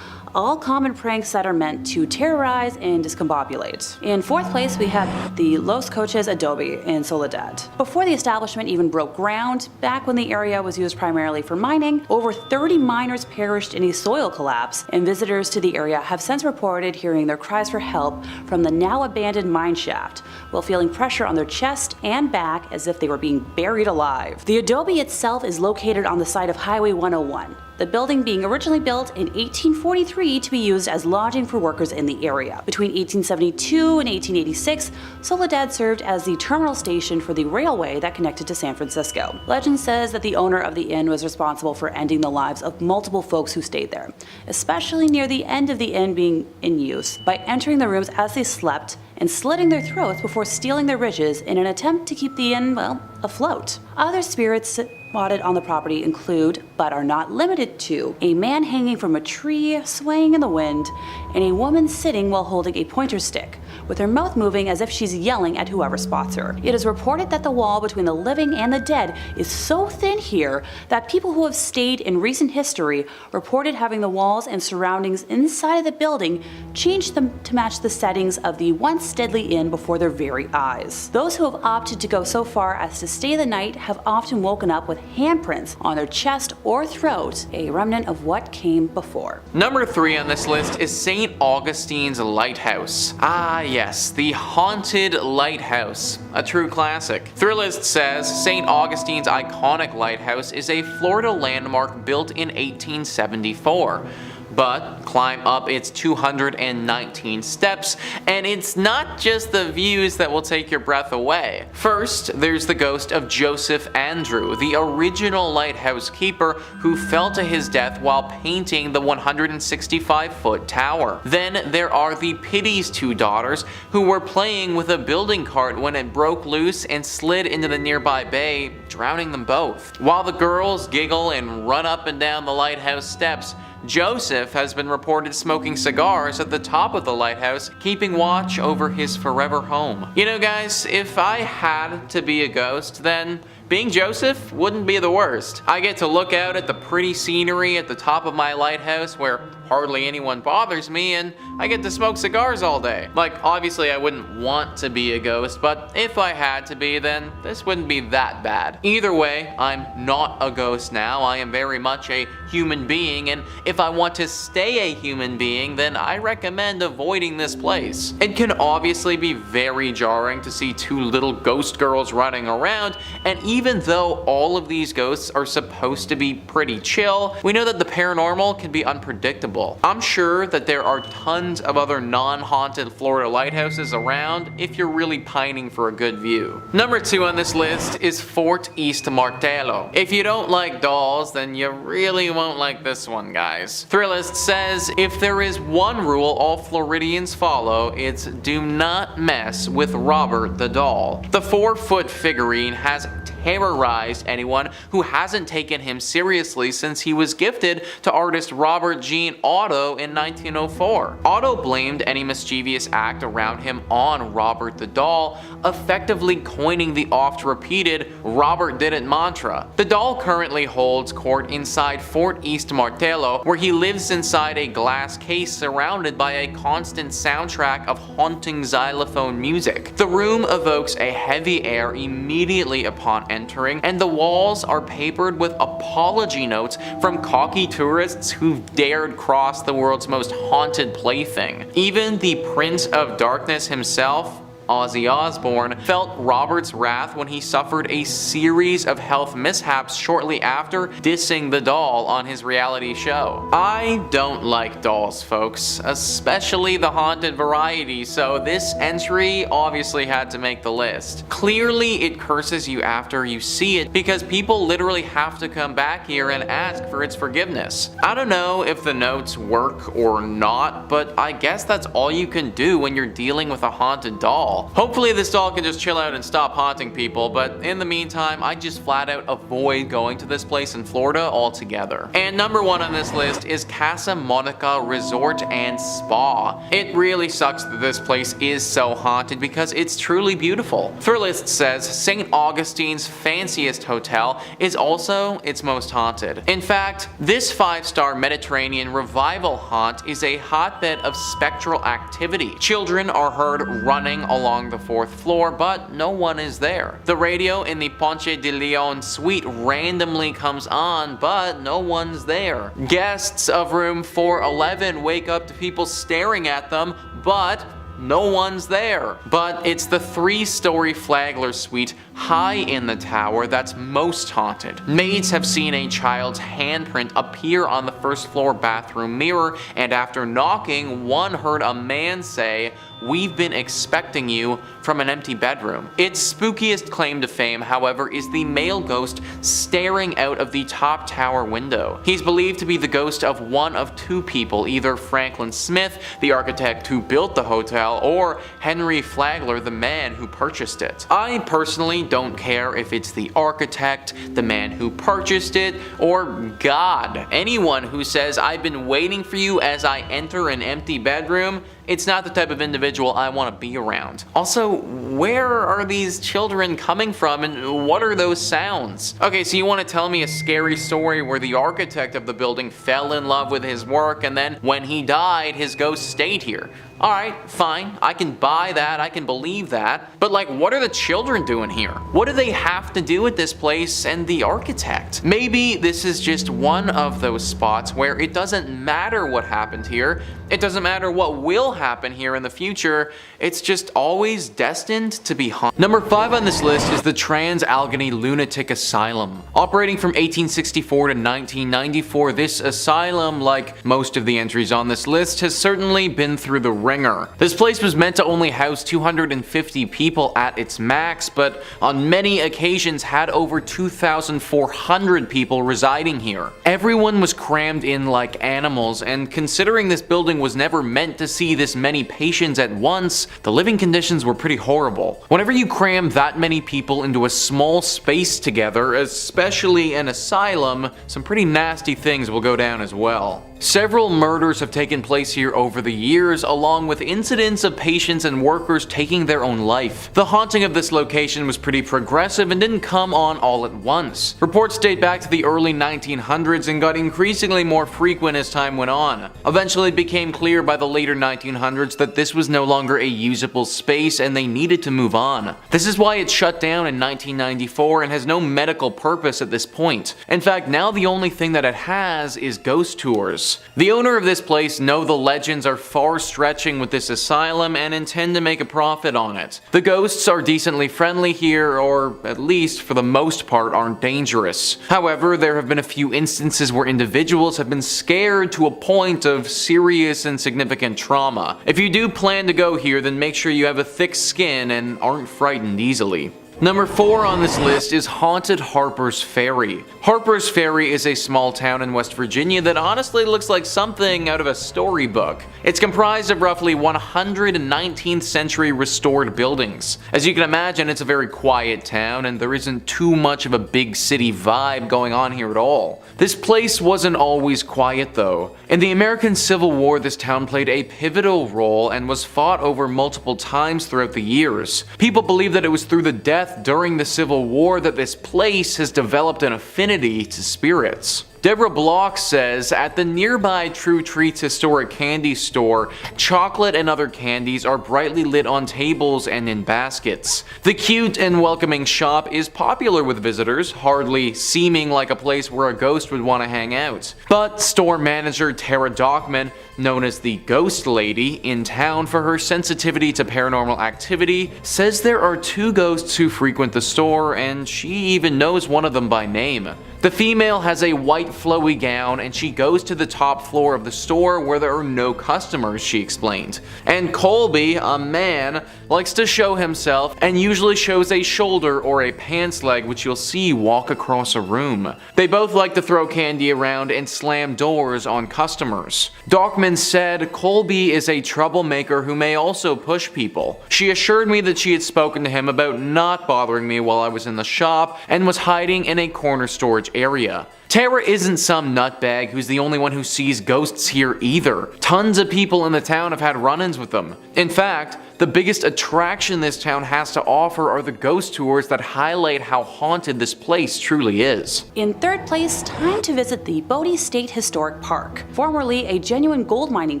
All common pranks that are meant to terrorize and discombobulate. In 4th place, we have the Los Coches Adobe in Soledad. Before the establishment even broke ground, back when the area was used primarily for mining, over 30 miners perished in a soil collapse, and visitors to the area have since reported hearing their cries for help from the now abandoned mine shaft, while feeling pressure on their chest and back as if they were being buried alive. The adobe itself is located on the site of Highway 101. The building being originally built in 1843 to be used as lodging for workers in the area. Between 1872 and 1886, Soledad served as the terminal station for the railway that connected to San Francisco. Legend says that the owner of the inn was responsible for ending the lives of multiple folks who stayed there, especially near the end of the inn being in use, by entering the rooms as they slept and slitting their throats before stealing their riches in an attempt to keep the inn, well, afloat. Other spirits spotted on the property include, but are not limited to, a man hanging from a tree swaying in the wind, and a woman sitting while holding a pointer stick, with her mouth moving as if she's yelling at whoever spots her. It is reported that the wall between the living and the dead is so thin here that people who have stayed in recent history reported having the walls and surroundings inside of the building changed them to match the settings of the once deadly inn before their very eyes. Those who have opted to go so far as to stay the night have often woken up with handprints on their chest or throat, a remnant of what came before. Number 3 on this list is St. Augustine's Lighthouse. Ah yes, the haunted lighthouse, a true classic. Thrillist says St. Augustine's iconic lighthouse is a Florida landmark built in 1874. But climb up its 219 steps, and it's not just the views that will take your breath away. First, there's the ghost of Joseph Andrew, the original lighthouse keeper who fell to his death while painting the 165-foot tower. Then there are the Pity's 2 daughters who were playing with a building cart when it broke loose and slid into the nearby bay, drowning them both. While the girls giggle and run up and down the lighthouse steps, Joseph has been reported smoking cigars at the top of the lighthouse, keeping watch over his forever home. You know guys, if I had to be a ghost, then being Joseph wouldn't be the worst. I get to look out at the pretty scenery at the top of my lighthouse where hardly anyone bothers me, and I get to smoke cigars all day. Like, obviously I wouldn't want to be a ghost, but if I had to be, then this wouldn't be that bad. Either way, I'm not a ghost now. I am very much a human being, and if I want to stay a human being, then I recommend avoiding this place. It can obviously be very jarring to see 2 little ghost girls running around, and even though all of these ghosts are supposed to be pretty chill, we know that the paranormal can be unpredictable. I'm sure that there are tons of other non-haunted Florida lighthouses around if you're really pining for a good view. Number 2 on this list is Fort East Martello. If you don't like dolls, then you really won't like this one, guys. Thrillist says if there is one rule all Floridians follow, it's do not mess with Robert the doll. The 4-foot figurine has terrorized anyone who hasn't taken him seriously since he was gifted to artist Robert Jean Otto in 1904. Otto blamed any mischievous act around him on Robert the doll, effectively coining the oft-repeated Robert did it mantra. The doll currently holds court inside Fort East Martello, where he lives inside a glass case surrounded by a constant soundtrack of haunting xylophone music. The room evokes a heavy air immediately upon entering, and the walls are papered with apology notes from cocky tourists who've dared cross the world's most haunted plaything. Even the Prince of Darkness himself, Ozzy Osbourne, felt Robert's wrath when he suffered a series of health mishaps shortly after dissing the doll on his reality show. I don't like dolls, folks, especially the haunted variety, so this entry obviously had to make the list. Clearly it curses you after you see it because people literally have to come back here and ask for its forgiveness. I don't know if the notes work or not, but I guess that's all you can do when you're dealing with a haunted doll. Hopefully this doll can just chill out and stop haunting people, but in the meantime, I just flat out avoid going to this place in Florida altogether. And number 1 on this list is Casa Monica Resort and Spa. It really sucks that this place is so haunted because it's truly beautiful. Thrillist says St. Augustine's fanciest hotel is also its most haunted. In fact, this 5-star Mediterranean revival haunt is a hotbed of spectral activity. Children are heard running along the 4th floor, but no one is there. The radio in the Ponce de Leon suite randomly comes on, but no one's there. Guests of room 411 wake up to people staring at them, but no one's there. But it's the 3-story Flagler suite high in the tower that's most haunted. Maids have seen a child's handprint appear on the 1st floor bathroom mirror, and after knocking, one heard a man say, "We've been expecting you," from an empty bedroom. Its spookiest claim to fame, however, is the male ghost staring out of the top tower window. He's believed to be the ghost of one of 2 people, either Franklin Smith, the architect who built the hotel, or Henry Flagler, the man who purchased it. I personally don't care if it's the architect, the man who purchased it, or God. Anyone who says, "I've been waiting for you as I enter an empty bedroom," It's not the type of individual I want to be around. Also, where are these children coming from and what are those sounds? Okay, so you want to tell me a scary story where the architect of the building fell in love with his work and then when he died, his ghost stayed here. Alright, fine, I can buy that, I can believe that, but like, what are the children doing here? What do they have to do with this place and the architect? Maybe this is just one of those spots where it doesn't matter what happened here, it doesn't matter what will happen here in the future, it's just always destined to be haunted. Number 5 on this list is the Trans-Allegheny Lunatic Asylum. Operating from 1864 to 1994, this asylum, like most of the entries on this list, has certainly been through the ringer. This place was meant to only house 250 people at its max, but on many occasions had over 2,400 people residing here. Everyone was crammed in like animals, and considering this building was never meant to see this many patients at once, the living conditions were pretty horrible. Whenever you cram that many people into a small space together, especially an asylum, some pretty nasty things will go down as well. Several murders have taken place here over the years, along with incidents of patients and workers taking their own life. The haunting of this location was pretty progressive and didn't come on all at once. Reports date back to the early 1900s and got increasingly more frequent as time went on. Eventually it became clear by the later 1900s that this was no longer a usable space and they needed to move on. This is why it shut down in 1994 and has no medical purpose at this point. In fact, now the only thing that it has is ghost tours. The owner of this place know the legends are far stretching with this asylum and intend to make a profit on it. The ghosts are decently friendly here, or at least for the most part aren't dangerous. However, there have been a few instances where individuals have been scared to a point of serious and significant trauma. If you do plan to go here, then make sure you have a thick skin and aren't frightened easily. Number 4 on this list is Haunted Harper's Ferry. Harper's Ferry is a small town in West Virginia that honestly looks like something out of a storybook. It's comprised of roughly 100 19th century restored buildings. As you can imagine, it's a very quiet town and there isn't too much of a big city vibe going on here at all. This place wasn't always quiet though. In the American Civil War, this town played a pivotal role and was fought over multiple times throughout the years. People believe that it was through the death during the Civil War that this place has developed an affinity to spirits. Deborah Block says, at the nearby True Treats historic candy store, chocolate and other candies are brightly lit on tables and in baskets. The cute and welcoming shop is popular with visitors, hardly seeming like a place where a ghost would want to hang out. But store manager Tara Dockman, known as the Ghost Lady, in town for her sensitivity to paranormal activity, says there are 2 ghosts who frequent the store, and she even knows one of them by name. The female has a white flowy gown and she goes to the top floor of the store where there are no customers, she explained. And Colby, a man, likes to show himself and usually shows a shoulder or a pants leg which you'll see walk across a room. They both like to throw candy around and slam doors on customers. Dockman said Colby is a troublemaker who may also push people. She assured me that she had spoken to him about not bothering me while I was in the shop and was hiding in a corner storage area. Tara isn't some nutbag who's the only one who sees ghosts here either. Tons of people in the town have had run-ins with them. In fact, the biggest attraction this town has to offer are the ghost tours that highlight how haunted this place truly is. In 3rd place, time to visit the Bodie State Historic Park. Formerly a genuine gold mining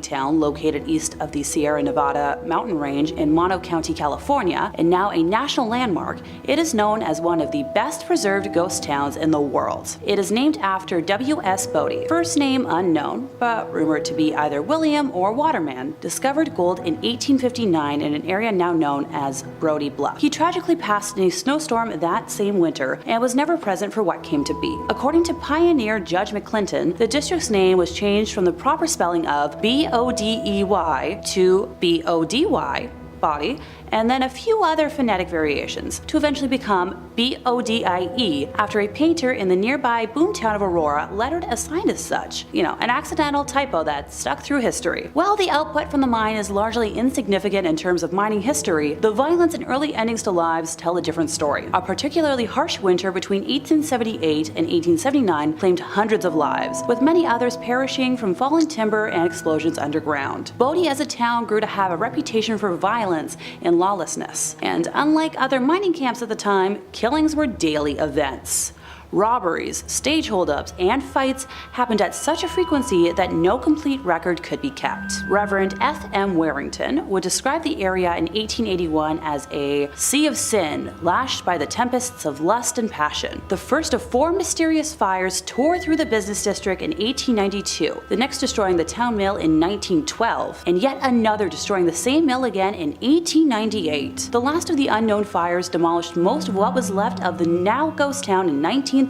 town located east of the Sierra Nevada mountain range in Mono County, California, and now a national landmark, it is known as one of the best preserved ghost towns in the world. It is named after W.S. Bodie, first name unknown, but rumored to be either William or Waterman, discovered gold in 1859 in an area now known as Brody Bluff. He tragically passed in a snowstorm that same winter and was never present for what came to be. According to pioneer Judge McClinton, the district's name was changed from the proper spelling of B-O-D-E-Y to B-O-D-Y, Body, and then a few other phonetic variations, to eventually become Bodie after a painter in the nearby boomtown of Aurora lettered a sign as such. You know, an accidental typo that stuck through history. While the output from the mine is largely insignificant in terms of mining history, the violence and early endings to lives tell a different story. A particularly harsh winter between 1878 and 1879 claimed hundreds of lives, with many others perishing from fallen timber and explosions underground. Bodie as a town grew to have a reputation for violence and lawlessness, and unlike other mining camps at the time, killings were daily events. Robberies, stage holdups, and fights happened at such a frequency that no complete record could be kept. Reverend F.M. Warrington would describe the area in 1881 as a sea of sin lashed by the tempests of lust and passion. The first of 4 mysterious fires tore through the business district in 1892, the next destroying the town mill in 1912, and yet another destroying the same mill again in 1898. The last of the unknown fires demolished most of what was left of the now ghost town in 1932,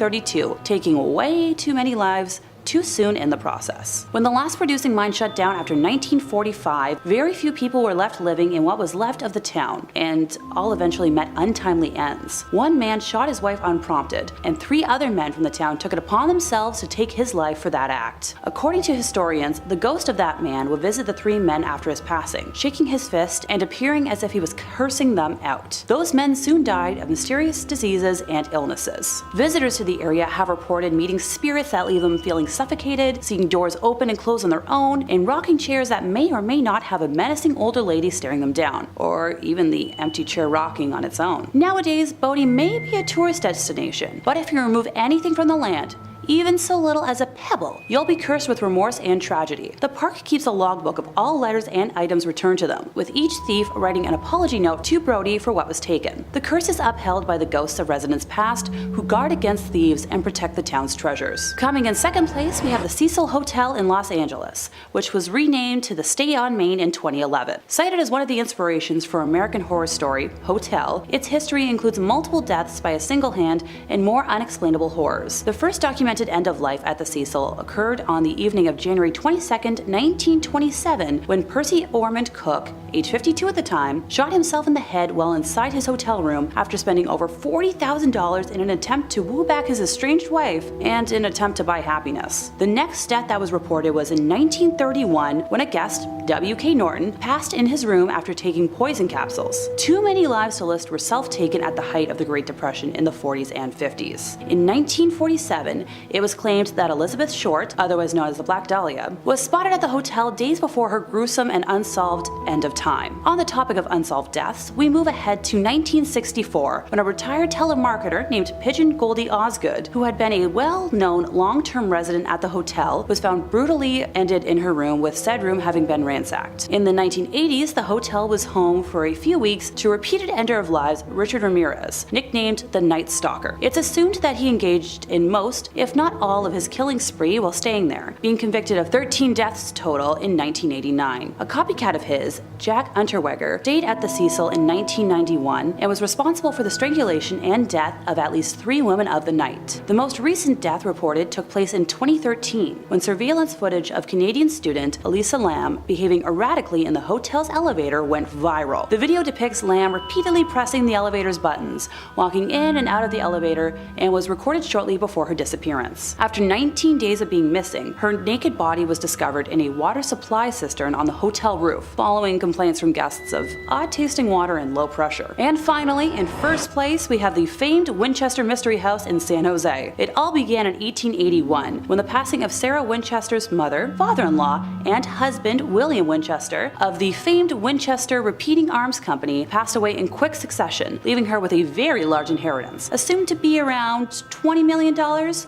taking way too many lives too soon in the process. When the last producing mine shut down after 1945, very few people were left living in what was left of the town, and all eventually met untimely ends. One man shot his wife unprompted, and 3 other men from the town took it upon themselves to take his life for that act. According to historians, the ghost of that man would visit the 3 men after his passing, shaking his fist and appearing as if he was cursing them out. Those men soon died of mysterious diseases and illnesses. Visitors to the area have reported meeting spirits that leave them feeling suffocated, seeing doors open and close on their own, and rocking chairs that may or may not have a menacing older lady staring them down, or even the empty chair rocking on its own. Nowadays, Bodie may be a tourist destination, but if you remove anything from the land, even so little as a pebble, you'll be cursed with remorse and tragedy. The park keeps a logbook of all letters and items returned to them, with each thief writing an apology note to Brody for what was taken. The curse is upheld by the ghosts of residents past who guard against thieves and protect the town's treasures. Coming in second place, we have the Cecil Hotel in Los Angeles, which was renamed to the Stay on Main in 2011. Cited as one of the inspirations for American Horror Story, Hotel, its history includes multiple deaths by a single hand and more unexplainable horrors. The first documented end of life at the Cecil occurred on the evening of January 22, 1927, when Percy Ormond Cook, age 52 at the time, shot himself in the head while inside his hotel room after spending over $40,000 in an attempt to woo back his estranged wife and an attempt to buy happiness. The next death that was reported was in 1931 when a guest, W.K. Norton, passed in his room after taking poison capsules. Too many lives to list were self-taken at the height of the Great Depression in the 40s and 50s. In 1947, it was claimed that Elizabeth Short, otherwise known as the Black Dahlia, was spotted at the hotel days before her gruesome and unsolved end of time. On the topic of unsolved deaths, we move ahead to 1964, when a retired telemarketer named Pigeon Goldie Osgood, who had been a well-known long-term resident at the hotel, was found brutally ended in her room, with said room having been ransacked. In the 1980s, the hotel was home for a few weeks to repeated ender of lives Richard Ramirez, nicknamed the Night Stalker. It's assumed that he engaged in most, if not all, of his killing spree while staying there, being convicted of 13 deaths total in 1989. A copycat of his, Jack Unterweger, stayed at the Cecil in 1991 and was responsible for the strangulation and death of at least 3 women of the night. The most recent death reported took place in 2013, when surveillance footage of Canadian student Elisa Lam behaving erratically in the hotel's elevator went viral. The video depicts Lam repeatedly pressing the elevator's buttons, walking in and out of the elevator, and was recorded shortly before her disappearance. After 19 days of being missing, her naked body was discovered in a water supply cistern on the hotel roof, following complaints from guests of odd-tasting water and low pressure. And finally, in first place, we have the famed Winchester Mystery House in San Jose. It all began in 1881, when the passing of Sarah Winchester's mother, father-in-law, and husband, William Winchester, of the famed Winchester Repeating Arms Company, passed away in quick succession, leaving her with a very large inheritance, assumed to be around $20 million,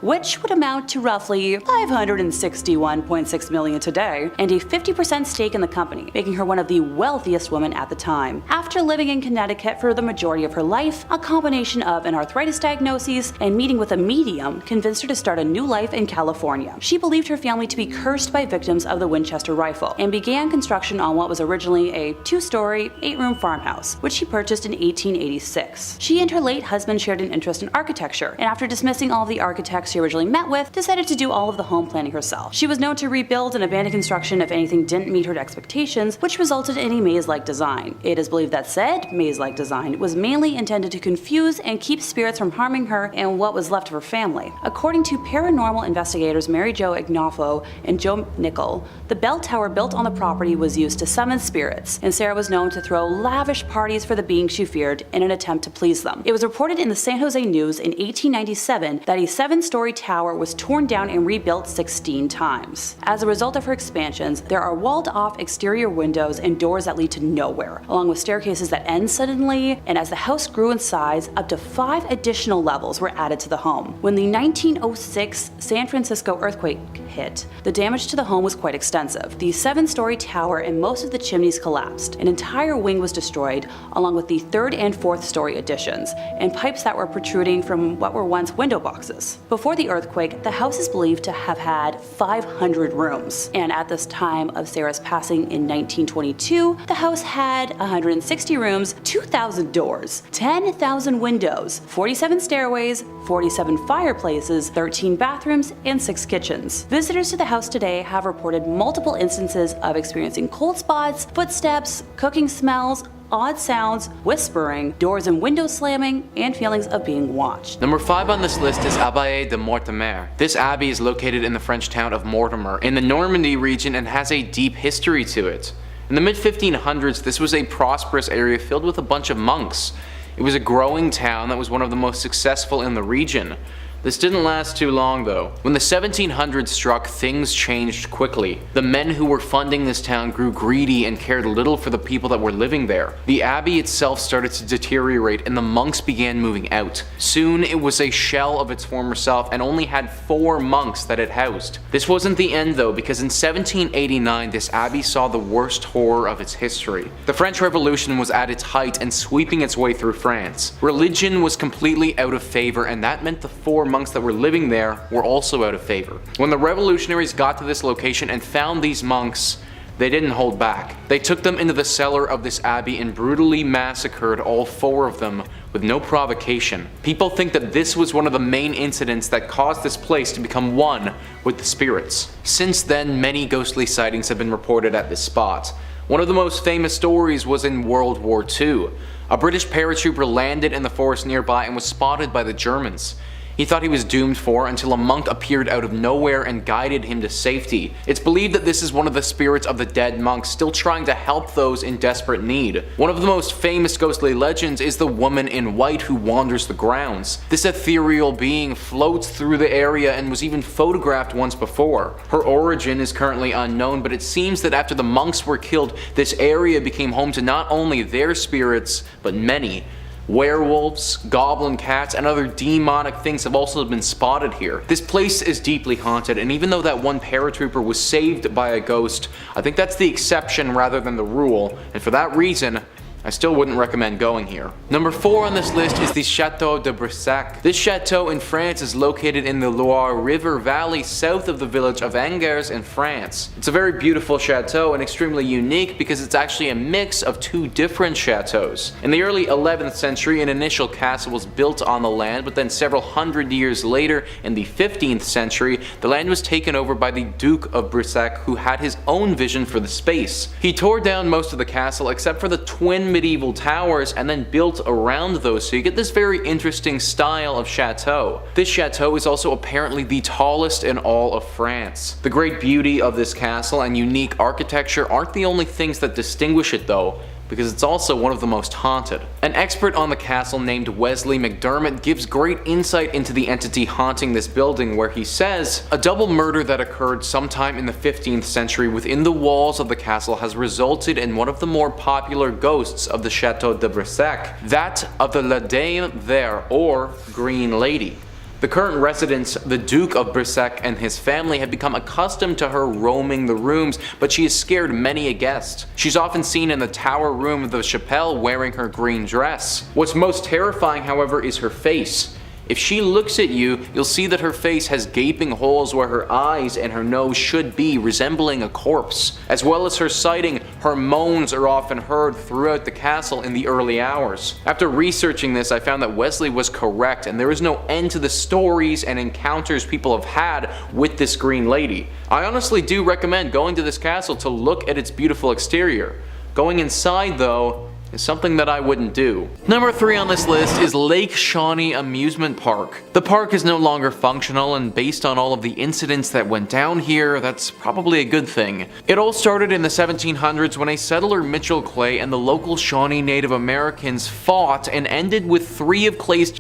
which would amount to roughly $561.6 million today, and a 50% stake in the company, making her one of the wealthiest women at the time. After living in Connecticut for the majority of her life, a combination of an arthritis diagnosis and meeting with a medium convinced her to start a new life in California. She believed her family to be cursed by victims of the Winchester rifle, and began began construction on what was originally a 2-story, 8-room farmhouse, which she purchased in 1886. She and her late husband shared an interest in architecture, and after dismissing all of the architects she originally met with, decided to do all of the home planning herself. She was known to rebuild and abandon construction if anything didn't meet her expectations, which resulted in a maze-like design. It is believed that said maze-like design was mainly intended to confuse and keep spirits from harming her and what was left of her family. According to paranormal investigators Mary Jo Ignofo and Joe Nickel, the bell tower built on the property was used to summon spirits, and Sarah was known to throw lavish parties for the beings she feared in an attempt to please them. It was reported in the San Jose News in 1897 that a 7-story tower was torn down and rebuilt 16 times. As a result of her expansions, there are walled-off exterior windows and doors that lead to nowhere, along with staircases that end suddenly, and as the house grew in size, up to 5 additional levels were added to the home. When the 1906 San Francisco earthquake hit, the damage to the home was quite extensive. The 7-story tower and most of the chimneys collapsed. An entire wing was destroyed, along with the 3rd and 4th story additions, and pipes that were protruding from what were once window boxes. Before the earthquake, the house is believed to have had 500 rooms, and at this time of Sarah's passing in 1922, the house had 160 rooms, 2,000 doors, 10,000 windows, 47 stairways, 47 fireplaces, 13 bathrooms, and 6 kitchens. Visitors to the house today have reported multiple instances of experiencing cold spots, footsteps, cooking smells, odd sounds, whispering, doors and windows slamming, and feelings of being watched. Number 5 on this list is Abbaye de Mortemer. This abbey is located in the French town of Mortemer in the Normandy region and has a deep history to it. In the mid-1500s, this was a prosperous area filled with a bunch of monks. It was a growing town that was one of the most successful in the region. This didn't last too long though. When the 1700s struck, things changed quickly. The men who were funding this town grew greedy and cared little for the people that were living there. The abbey itself started to deteriorate and the monks began moving out. Soon it was a shell of its former self and only had 4 monks that it housed. This wasn't the end though, because in 1789 this abbey saw the worst horror of its history. The French Revolution was at its height and sweeping its way through France. Religion was completely out of favor, and that meant the 4 monks that were living there were also out of favor. When the revolutionaries got to this location and found these monks, they didn't hold back. They took them into the cellar of this abbey and brutally massacred all 4 of them with no provocation. People think that this was one of the main incidents that caused this place to become one with the spirits. Since then, many ghostly sightings have been reported at this spot. One of the most famous stories was in World War II. A British paratrooper landed in the forest nearby and was spotted by the Germans. He thought he was doomed for until a monk appeared out of nowhere and guided him to safety. It's believed that this is one of the spirits of the dead monks still trying to help those in desperate need. One of the most famous ghostly legends is the woman in white who wanders the grounds. This ethereal being floats through the area and was even photographed once before. Her origin is currently unknown, but it seems that after the monks were killed, this area became home to not only their spirits, but many. Werewolves, goblin cats, and other demonic things have also been spotted here. This place is deeply haunted, and even though that one paratrooper was saved by a ghost, I think that's the exception rather than the rule, and for that reason, I still wouldn't recommend going here. Number 4 on this list is the Chateau de Bagil. This chateau in France is located in the Loire River Valley south of the village of Angers in France. It's a very beautiful chateau and extremely unique because it's actually a mix of 2 different chateaus. In the early 11th century, an initial castle was built on the land, but then several hundred years later, in the 15th century, the land was taken over by the Duke of Brissac, who had his own vision for the space. He tore down most of the castle except for the twin medieval towers and then built around those, so you get this very interesting style of chateau. This chateau is also apparently the tallest in all of France. The great beauty of this castle and unique architecture aren't the only things that distinguish it though, because it's also one of the most haunted. An expert on the castle named Wesley McDermott gives great insight into the entity haunting this building, where he says, "A double murder that occurred sometime in the 15th century within the walls of the castle has resulted in one of the more popular ghosts of the Chateau de Bagil, that of the La Dame Verte, or Green Lady. The current residents, the Duke of Brissac and his family, have become accustomed to her roaming the rooms, but she has scared many a guest. She's often seen in the tower room of the chapelle wearing her green dress. What's most terrifying, however, is her face. If she looks at you, you'll see that her face has gaping holes where her eyes and her nose should be, resembling a corpse. As well as her sighting, her moans are often heard throughout the castle in the early hours. After researching this, I found that Wesley was correct, and there is no end to the stories and encounters people have had with this green lady. I honestly do recommend going to this castle to look at its beautiful exterior. Going inside, though, is something that I wouldn't do. Number 3 on this list is Lake Shawnee Amusement Park. The park is no longer functional, and based on all of the incidents that went down here, that's probably a good thing. It all started in the 1700s when a settler, Mitchell Clay, and the local Shawnee Native Americans fought and ended with 3 of Clay's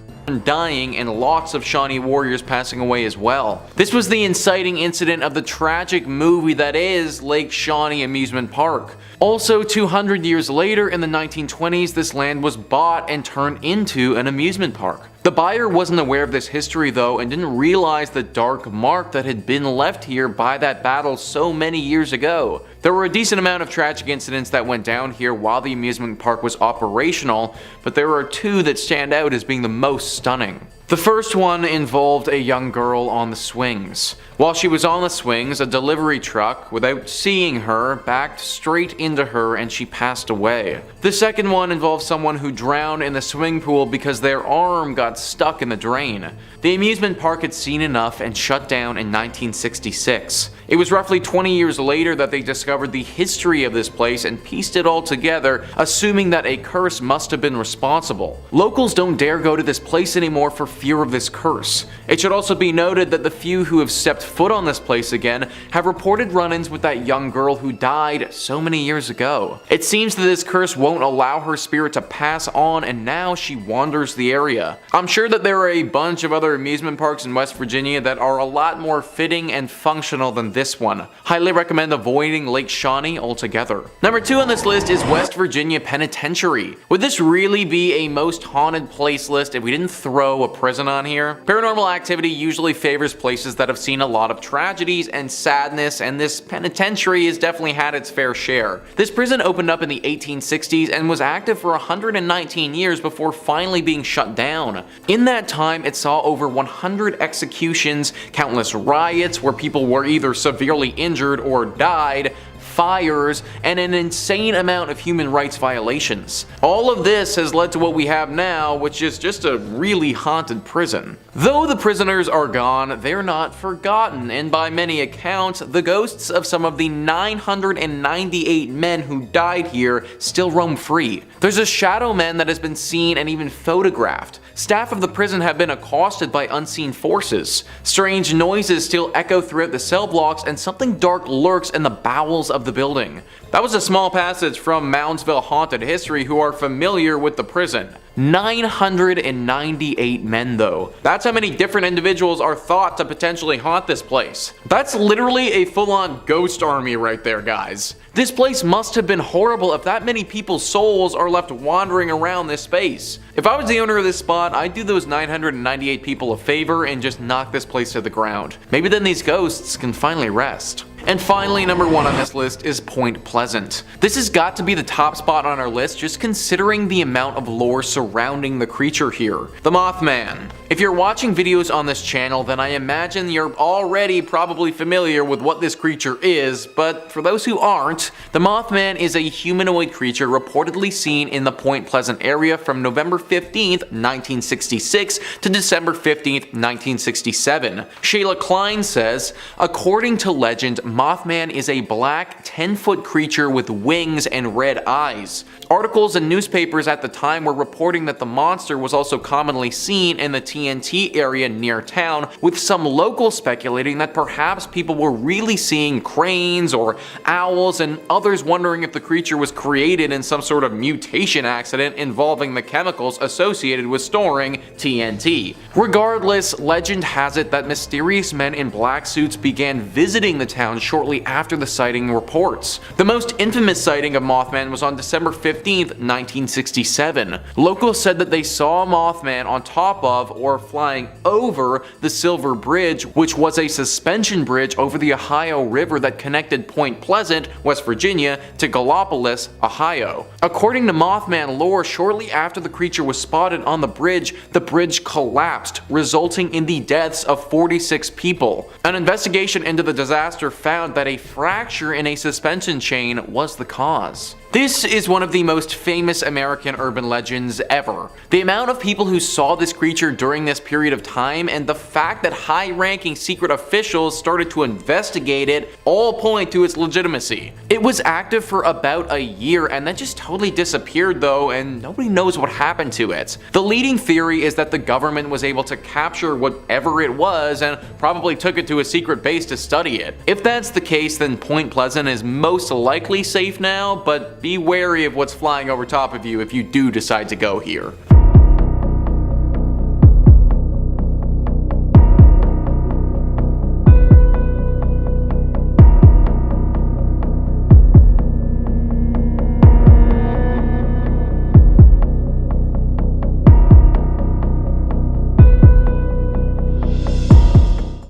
dying and lots of Shawnee warriors passing away as well. This was the inciting incident of the tragic movie that is Lake Shawnee Amusement Park. Also, 200 years later, in the 1920s, this land was bought and turned into an amusement park. The buyer wasn't aware of this history though, and didn't realize the dark mark that had been left here by that battle so many years ago. There were a decent amount of tragic incidents that went down here while the amusement park was operational, but there are 2 that stand out as being the most stunning. The first one involved a young girl on the swings. While she was on the swings, a delivery truck, without seeing her, backed straight into her and she passed away. The second one involved someone who drowned in the swimming pool because their arm got stuck in the drain. The amusement park had seen enough and shut down in 1966. It was roughly 20 years later that they discovered the history of this place and pieced it all together, assuming that a curse must have been responsible. Locals don't dare go to this place anymore for fear of this curse. It should also be noted that the few who have stepped foot on this place again have reported run-ins with that young girl who died so many years ago. It seems that this curse won't allow her spirit to pass on, and now she wanders the area. I'm sure that there are a bunch of other amusement parks in West Virginia that are a lot more fitting and functional than this one. Highly recommend avoiding Lake Shawnee altogether. Number 2 on this list is West Virginia Penitentiary. Would this really be a most haunted place list if we didn't throw a prison on here? Paranormal Activity usually favors places that have seen a lot of tragedies and sadness, and this penitentiary has definitely had its fair share. This prison opened up in the 1860s and was active for 119 years before finally being shut down. In that time, it saw over 100 executions, countless riots where people were either severely injured or died, fires, and an insane amount of human rights violations. All of this has led to what we have now, which is just a really haunted prison. Though the prisoners are gone, they're not forgotten, and by many accounts, the ghosts of some of the 998 men who died here still roam free. There's a shadow man that has been seen and even photographed. Staff of the prison have been accosted by unseen forces. Strange noises still echo throughout the cell blocks, and something dark lurks in the bowels of the building. That was a small passage from Moundsville Haunted History, who are familiar with the prison. 998 men though. That's how many different individuals are thought to potentially haunt this place. That's literally a full-on ghost army right there, guys. This place must have been horrible if that many people's souls are left wandering around this space. If I was the owner of this spot, I'd do those 998 people a favor and just knock this place to the ground. Maybe then these ghosts can finally rest. And finally, number 1 on this list is Point Pleasant. This has got to be the top spot on our list, just considering the amount of lore surrounding the creature here. The Mothman. If you're watching videos on this channel, then I imagine you're already probably familiar with what this creature is, but for those who aren't, the Mothman is a humanoid creature reportedly seen in the Point Pleasant area from November 15th, 1966 to December 15th, 1967. Shayla Klein says, according to legend, Mothman is a black 10-foot creature with wings and red eyes. Articles and newspapers at the time were reporting that the monster was also commonly seen in the TNT area near town, with some locals speculating that perhaps people were really seeing cranes or owls, and others wondering if the creature was created in some sort of mutation accident involving the chemicals associated with storing TNT. Regardless, legend has it that mysterious men in black suits began visiting the town shortly after the sighting reports. The most infamous sighting of Mothman was on December 15th, 1967. Locals said that they saw Mothman on top of or flying over the Silver Bridge, which was a suspension bridge over the Ohio River that connected Point Pleasant, West Virginia, to Gallipolis, Ohio. According to Mothman lore, shortly after the creature was spotted on the bridge collapsed, resulting in the deaths of 46 people. An investigation into the disaster found that a fracture in a suspension chain was the cause. This is one of the most famous American urban legends ever. The amount of people who saw this creature during this period of time and the fact that high-ranking secret officials started to investigate it all point to its legitimacy. It was active for about a year and then just totally disappeared though, and nobody knows what happened to it. The leading theory is that the government was able to capture whatever it was and probably took it to a secret base to study it. If that's the case, then Point Pleasant is most likely safe now, but be wary of what's flying over top of you if you do decide to go here.